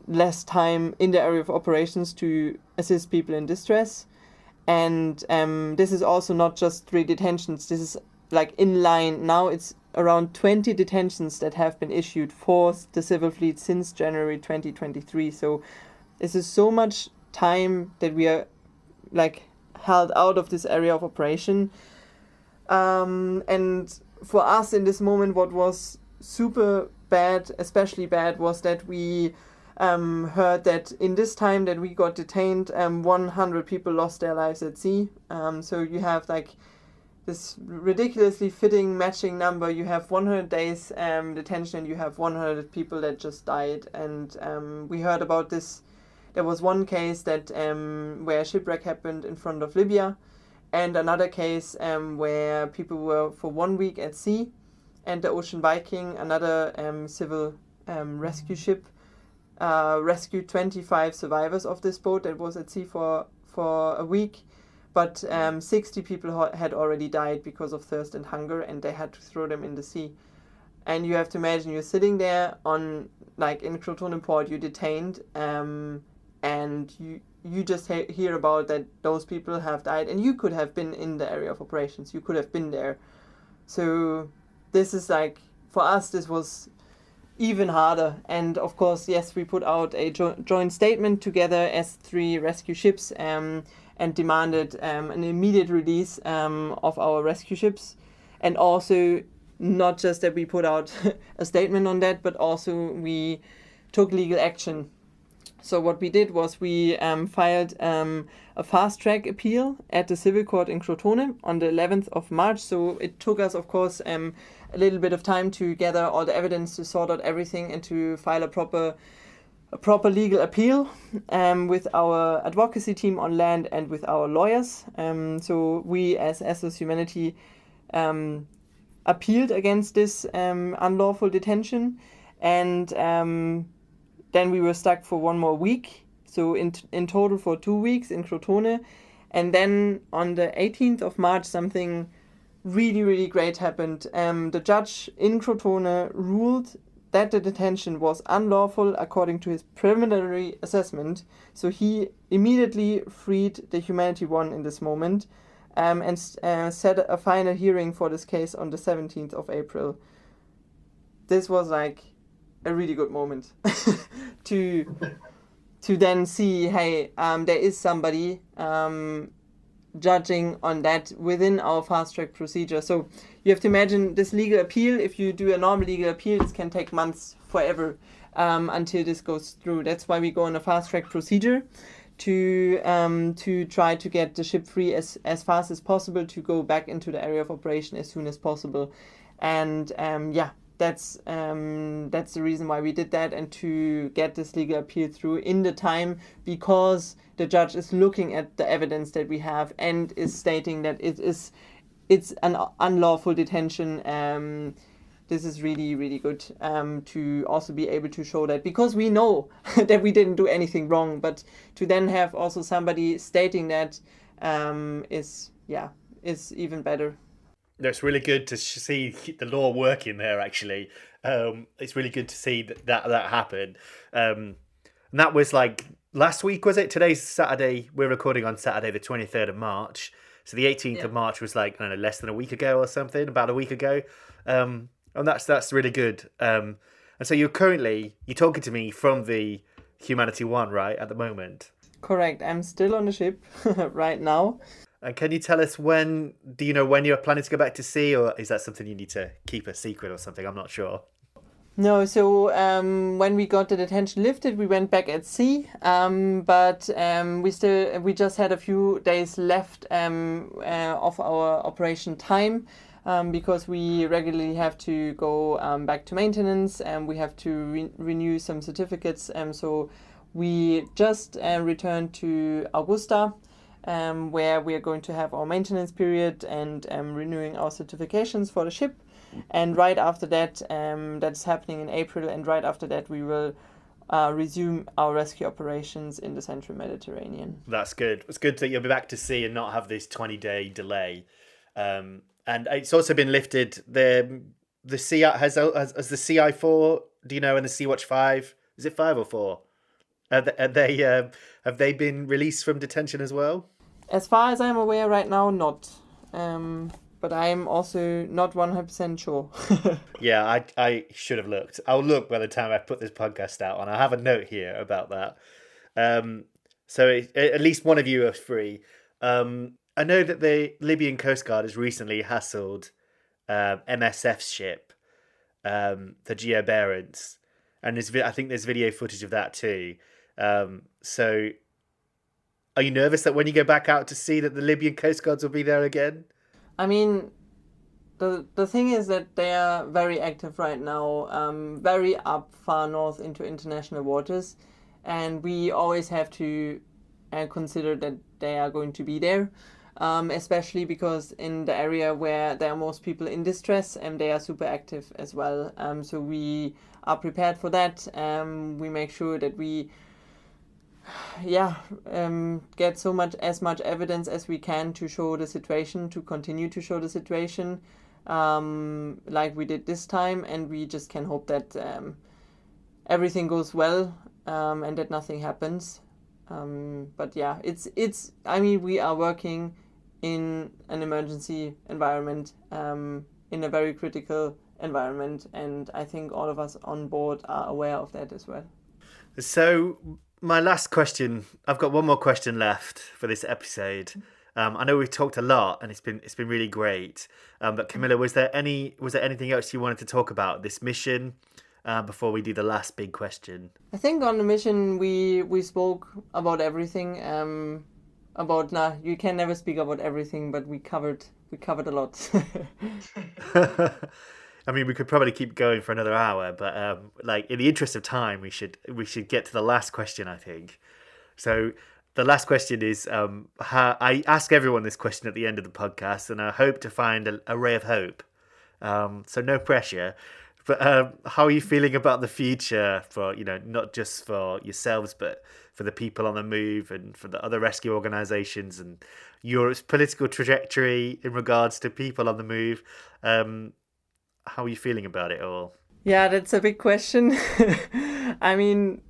less time in the area of operations to assist people in distress. And this is also not just 3 detentions. This is like in line. Now it's around 20 detentions that have been issued for the civil fleet since January 2023. So this is so much time that we are like held out of this area of operation. And for us in this moment, what was super bad, especially bad, was that we heard that in this time that we got detained, 100 people lost their lives at sea. So you have like this ridiculously fitting matching number. You have 100 days detention and you have 100 people that just died. And we heard about this. There was one case that where a shipwreck happened in front of Libya, and another case where people were for 1 week at sea, and the Ocean Viking, another civil rescue ship, rescued 25 survivors of this boat that was at sea for a week, but 60 people had already died because of thirst and hunger, and they had to throw them in the sea. And you have to imagine you're sitting there on, like in Crotone port, you're detained, and you just hear about that those people have died, and you could have been in the area of operations, you could have been there. So this is like, for us, this was even harder. And of course, yes, we put out a joint statement together as 3 rescue ships and demanded an immediate release of our rescue ships. And also, not just that we put out a statement on that, but also we took legal action. So what we did was we filed a fast-track appeal at the civil court in Crotone on the 11th of March. So it took us, of course, a little bit of time to gather all the evidence, to sort out everything, and to file a proper legal appeal with our advocacy team on land and with our lawyers. So we, as SOS Humanity, appealed against this unlawful detention, and then we were stuck for 1 more week. So in total for 2 weeks in Crotone. And then on the 18th of March, something really, really great happened. The judge in Crotone ruled that the detention was unlawful according to his preliminary assessment. So he immediately freed the Humanity 1 in this moment, and set a final hearing for this case on the 17th of April. This was like a really good moment to then see, hey, there is somebody judging on that within our fast-track procedure. So you have to imagine this legal appeal. If you do a normal legal appeal, this can take months, forever, until this goes through. That's why we go on a fast-track procedure to try to get the ship free as fast as possible, to go back into the area of operation as soon as possible. And that's the reason why we did that, and to get this legal appeal through in the time, because the judge is looking at the evidence that we have and is stating that it's an unlawful detention, this is really, really good to also be able to show that, because we know that we didn't do anything wrong, but to then have also somebody stating that is even better. No, it's really good to see the law working there, actually. It's really good to see that happen. And that was like last week, was it? Today's Saturday. We're recording on Saturday, the 23rd of March. So the 18th of March was like, I don't know, less than a week ago or something, about a week ago. And that's really good. And so you're talking to me from the Humanity 1, right, at the moment? Correct. I'm still on the ship right now. And can you tell us when you're planning to go back to sea, or is that something you need to keep a secret or something? I'm not sure. No, so when we got the detention lifted, we went back at sea, but we just had a few days left of our operation time, because we regularly have to go back to maintenance, and we have to renew some certificates. So we just returned to Augusta, where we are going to have our maintenance period and renewing our certifications for the ship. And right after that, that's happening in April, and right after that we will resume our rescue operations in the Central Mediterranean. That's good. It's good that you'll be back to sea and not have this 20-day delay. And it's also been lifted. The CI has the CI4, do you know, and the Sea-Watch 5, is it 5 or 4? Have they been released from detention as well? As far as I'm aware right now, not. But I'm also not 100% sure. Yeah, I should have looked. I'll look by the time I put this podcast out, and I have a note here about that. So at least one of you are free. I know that the Libyan Coastguard has recently hassled MSF's ship, the Geobarents, and I think there's video footage of that too. So are you nervous that when you go back out to sea that the Libyan Coastguards will be there again? I mean, the thing is that they are very active right now, very up far north into international waters, and we always have to consider that they are going to be there, especially because in the area where there are most people in distress, and they are super active as well. So we are prepared for that. We make sure that we get as much evidence as we can to show the situation, to continue to show the situation, like we did this time, and we just can hope that everything goes well, and that nothing happens. But yeah, we are working in an emergency environment, in a very critical environment, and I think all of us on board are aware of that as well. So my last question, I've got one more question left for this episode. I know we've talked a lot, and it's been really great. But Camilla, was there anything else you wanted to talk about this mission before we do the last big question? I think on the mission we spoke about everything. You can never speak about everything, but we covered a lot. I mean, we could probably keep going for another hour, but in the interest of time, we should get to the last question, I think. So the last question is, I ask everyone this question at the end of the podcast, and I hope to find a ray of hope. So no pressure, but how are you feeling about the future for, not just for yourselves, but for the people on the move and for the other rescue organisations and Europe's political trajectory in regards to people on the move? How are you feeling about it all? Yeah, that's a big question. I mean,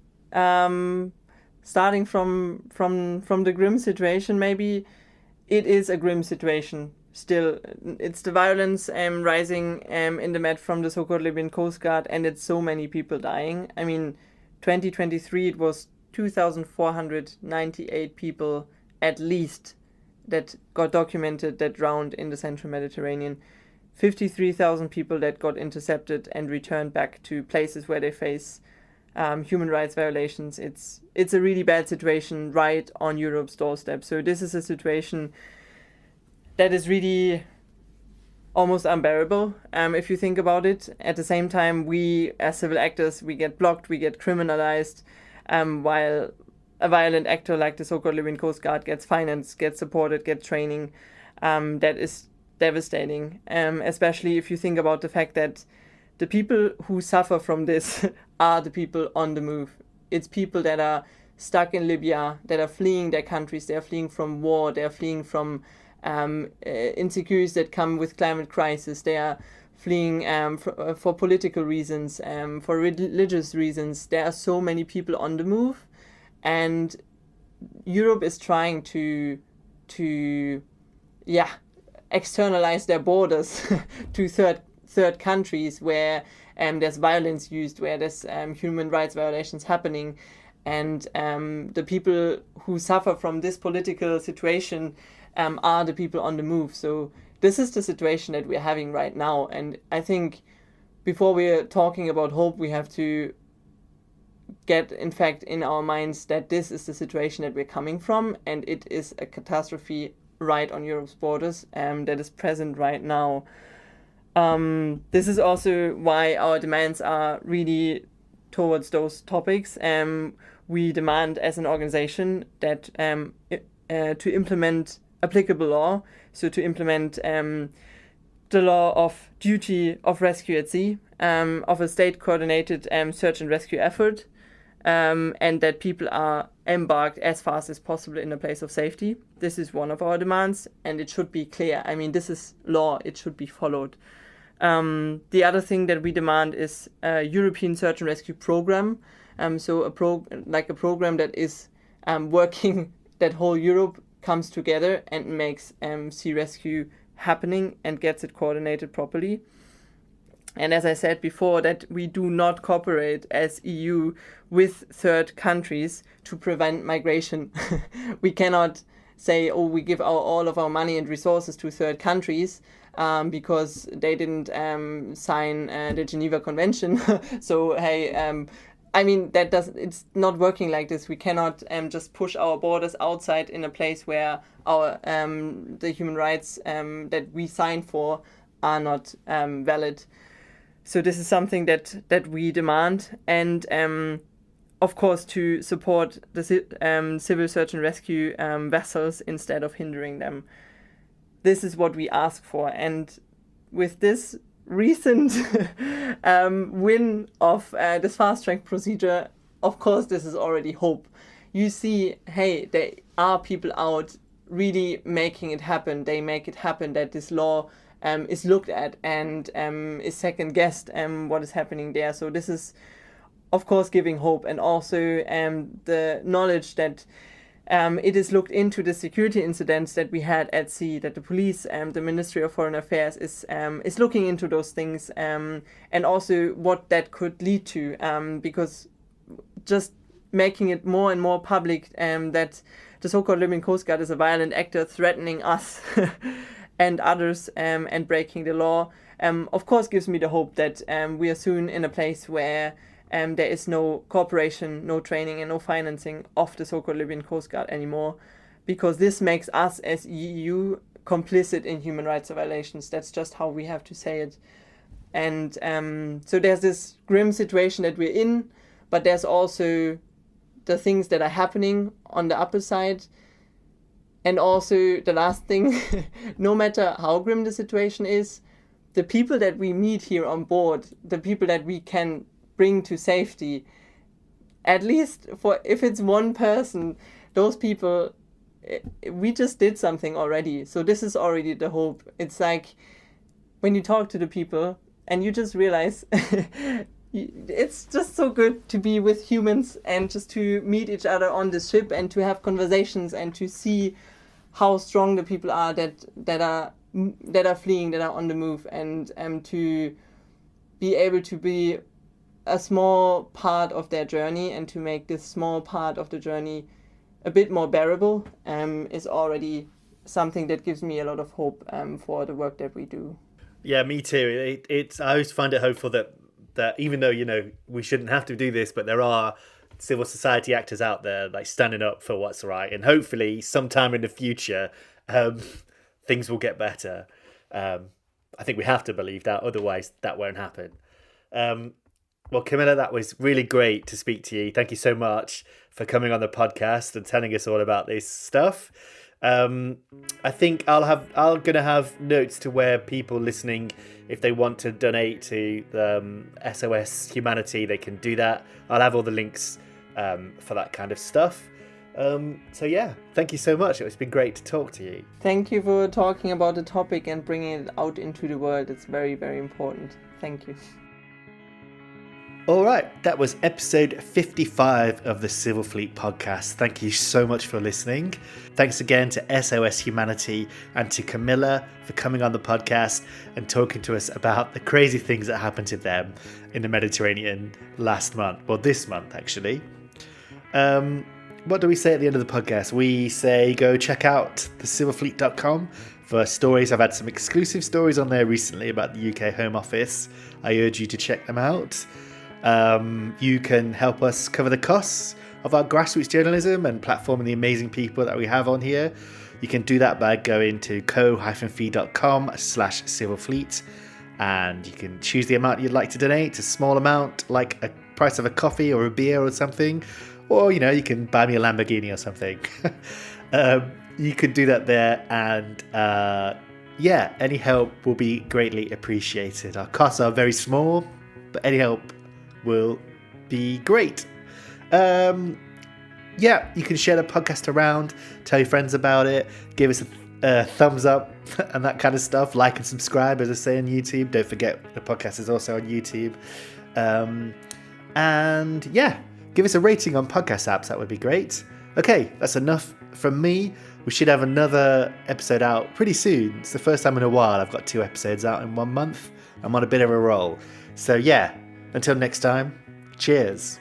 starting from the grim situation, maybe it is a grim situation still. It's the violence rising in the Med from the so-called Libyan Coastguard, and it's so many people dying. I mean, 2023 it was 2,498 people at least that got documented that drowned in the Central Mediterranean. 53,000 people that got intercepted and returned back to places where they face human rights violations. It's a really bad situation right on Europe's doorstep. So this is a situation that is really almost unbearable, if you think about it. At the same time, we as civil actors, we get blocked, we get criminalized, while a violent actor like the so-called Libyan Coast Guard gets financed, gets supported, gets training. That is devastating, especially if you think about the fact that the people who suffer from this are the people on the move. It's people that are stuck in Libya, that are fleeing their countries, they're fleeing from war, they're fleeing from insecurities that come with climate crisis, they are fleeing for political reasons, for religious reasons. There are so many people on the move, and Europe is trying to externalize their borders to third countries where there's violence used, where there's human rights violations happening, and the people who suffer from this political situation are the people on the move. So this is the situation that we're having right now, and I think before we're talking about hope, we have to get, in fact, in our minds that this is the situation that we're coming from, and it is a catastrophe right on Europe's borders that is present right now. This is also why our demands are really towards those topics. We demand as an organization that to implement applicable law, so to implement the law of duty of rescue at sea, of a state-coordinated search and rescue effort, and that people are embarked as fast as possible in a place of safety. This is one of our demands, and it should be clear. I mean, this is law, it should be followed. The other thing that we demand is a European search and rescue program. So a program that is working, that whole Europe comes together and makes sea rescue happening and gets it coordinated properly. And as I said before, that we do not cooperate as EU with third countries to prevent migration. We cannot say, oh, we give all of our money and resources to third countries because they didn't sign the Geneva Convention. So, hey, I mean, it's not working like this. We cannot just push our borders outside in a place where our the human rights that we signed for are not valid. So this is something that we demand, and of course to support the civil search and rescue vessels instead of hindering them. This is what we ask for, and with this recent win of this fast-track procedure, of course this is already hope. You see, hey, there are people out really making it happen. They make it happen that this law is looked at and is second-guessed what is happening there. So this is, of course, giving hope, and also the knowledge that it is looked into the security incidents that we had at sea, that the police and the Ministry of Foreign Affairs is looking into those things, and also what that could lead to, because just making it more and more public that the so-called Libyan Coastguard is a violent actor threatening us and others and breaking the law, of course gives me the hope that we are soon in a place where there is no cooperation, no training and no financing of the so-called Libyan Coastguard anymore, because this makes us as EU complicit in human rights violations. That's just how we have to say it. And so there's this grim situation that we're in, but there's also the things that are happening on the upper side. And also the last thing, no matter how grim the situation is, the people that we meet here on board, the people that we can bring to safety, at least for if it's one person, those people, we just did something already. So this is already the hope. It's like when you talk to the people and you just realize it's just so good to be with humans and just to meet each other on the ship and to have conversations and to see how strong the people are that are fleeing, that are on the move, and to be able to be a small part of their journey and to make this small part of the journey a bit more bearable is already something that gives me a lot of hope for the work that we do. Yeah, me too. It's I always find it hopeful that even though, you know, we shouldn't have to do this, but there are civil society actors out there like standing up for what's right, and hopefully sometime in the future things will get better. I think we have to believe that, otherwise that won't happen. Well, Camilla, that was really great to speak to you. Thank you so much for coming on the podcast and telling us all about this stuff. I think I'm gonna have notes to where people listening, if they want to donate to the SOS Humanity, they can do that. I'll have all the links for that kind of stuff. So yeah, thank you so much. It's been great to talk to you. Thank you for talking about the topic and bringing it out into the world. It's very, very important. Thank you. All right, that was episode 55 of the Civil Fleet podcast. Thank you so much for listening. Thanks again to SOS Humanity and to Camilla for coming on the podcast and talking to us about the crazy things that happened to them in the Mediterranean last month. Well, this month, actually. What do we say at the end of the podcast? We say go check out thecivilfleet.com for stories. I've had some exclusive stories on there recently about the UK Home Office. I urge you to check them out. You can help us cover the costs of our grassroots journalism and platforming the amazing people that we have on here. You can do that by going to co-fi.com/civilfleet, and you can choose the amount you'd like to donate, a small amount like a price of a coffee or a beer or something, or you can buy me a Lamborghini or something. You could do that there, and any help will be greatly appreciated. Our costs are very small, but any help will be great. You can share the podcast around, tell your friends about it, give us a thumbs up and that kind of stuff. Like and subscribe, as I say, on YouTube. Don't forget the podcast is also on YouTube. Give us a rating on podcast apps. That would be great. Okay, that's enough from me. We should have another episode out pretty soon. It's the first time in a while I've got 2 episodes out in 1 month. I'm on a bit of a roll. So until next time, cheers.